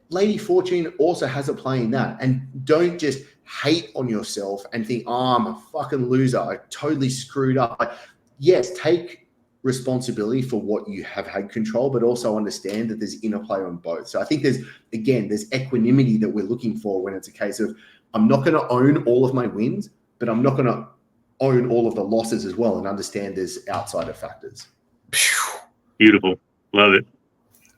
Lady Fortune also has a play in that. And don't just hate on yourself and think, oh, I'm a fucking loser, I totally screwed up. Like, yes, take responsibility for what you have had control, but also understand that there's interplay on both. So I think there's equanimity that we're looking for when it's a case of, I'm not going to own all of my wins, but I'm not going to own all of the losses as well, and understand there's outsider factors. Beautiful. Love it.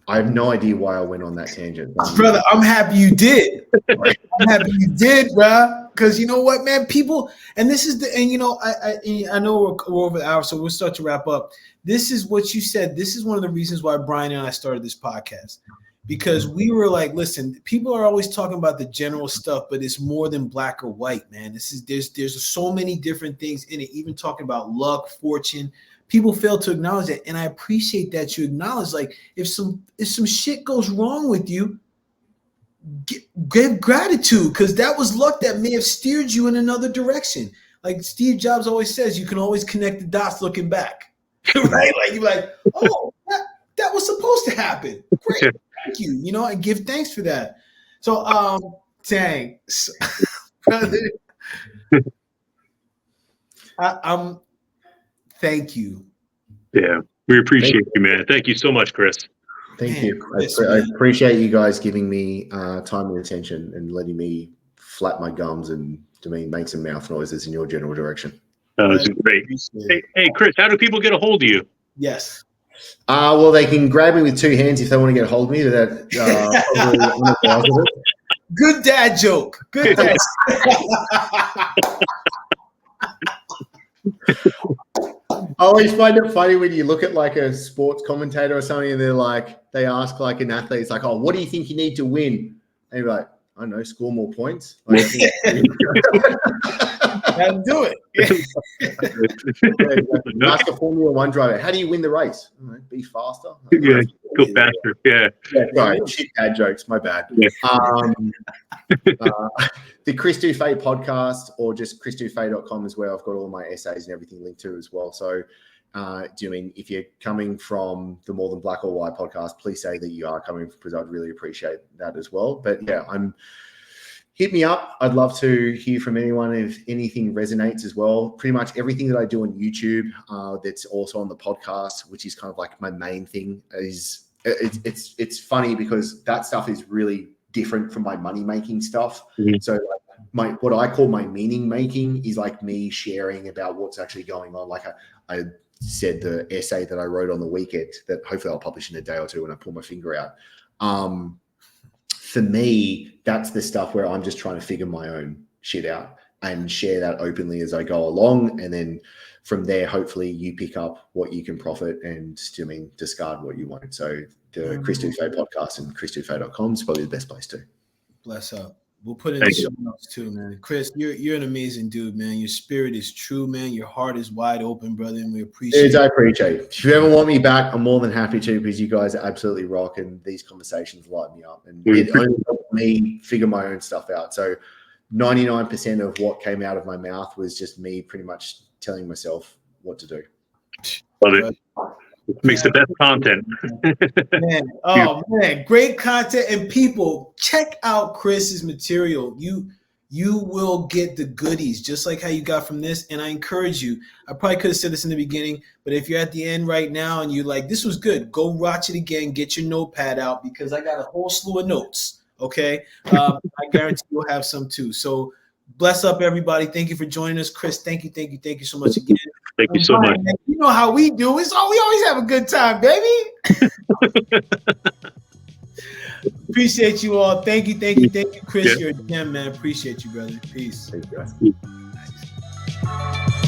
I have no idea why I went on that tangent. Brother, I'm happy you did. I'm happy you did, bro. Because you know what, man? People, and this is and you know, I know we're over the hour, so we'll start to wrap up. This is what you said. This is one of the reasons why Brian and I started this podcast. Because we were like, listen, people are always talking about the general stuff, but it's more than black or white, man. There's so many different things in it, even talking about luck, fortune. People fail to acknowledge that. And I appreciate that you acknowledge, like, if some shit goes wrong with you, give gratitude, because that was luck that may have steered you in another direction. Like Steve Jobs always says, you can always connect the dots looking back, right? Like, you're like, oh, that was supposed to happen. Great. Thank you, you know, and give thanks for that. So, thanks, brother. Thank you. Yeah, we appreciate you, man. Thank you so much, Chris. Thank you. I appreciate you guys giving me time and attention, and letting me flap my gums and make some mouth noises in your general direction. That's great. Hey, Chris, how do people get a hold of you? Yes. Well, they can grab me with two hands if they want to get a hold of me. Good dad joke. Good dad. I always find it funny when you look at like a sports commentator or something, and they ask like an athlete, it's like, oh, what do you think you need to win? And you're like, I don't know, score more points. Like, Gotta do it. Ask a Formula One driver, how do you win the race? I don't know, be faster. Yeah, go faster. Yeah. Sorry, shit dad jokes. My bad. Yeah. The Chris Dufey podcast, or just chrisdufey.com is where I've got all my essays and everything linked to as well. So, if you're coming from the More Than Black or White podcast, please say that you are coming, because I'd really appreciate that as well. But yeah, hit me up. I'd love to hear from anyone if anything resonates as well. Pretty much everything that I do on YouTube, that's also on the podcast, which is kind of like my main thing, is it's funny because that stuff is really different from my money making stuff. Mm-hmm. So like what I call my meaning making is like me sharing about what's actually going on. Like I said, the essay that I wrote on the weekend that hopefully I'll publish in a day or two when I pull my finger out. For me, that's the stuff where I'm just trying to figure my own shit out and share that openly as I go along. And then from there, hopefully you pick up what you can profit and discard what you won't. So the Chris Dufey podcast and chrisdufey.com is probably the best place to. Bless up. We'll put in the show notes too, man. Chris, you're an amazing dude, man. Your spirit is true, man. Your heart is wide open, brother, and we appreciate it. I appreciate it. If you ever want me back, I'm more than happy to, because you guys absolutely rock, and these conversations light me up. And it only helped me figure my own stuff out. So 99% of what came out of my mouth was just me pretty much telling myself what to do. Love it. It makes the best content. Man, great content. And people, check out Chris's material. You will get the goodies, just like how you got from this. And I encourage you, I probably could have said this in the beginning, but if you're at the end right now and you're like, this was good, go watch it again, get your notepad out, because I got a whole slew of notes. Okay. I guarantee you'll have some too. So bless up, everybody. Thank you for joining us. Chris, thank you so much again. Thank you so much. Man, you know how we do. We always have a good time, baby. Appreciate you all. Thank you, Chris. Yeah. You're a gem, man. Appreciate you, brother. Peace. Thank you, guys.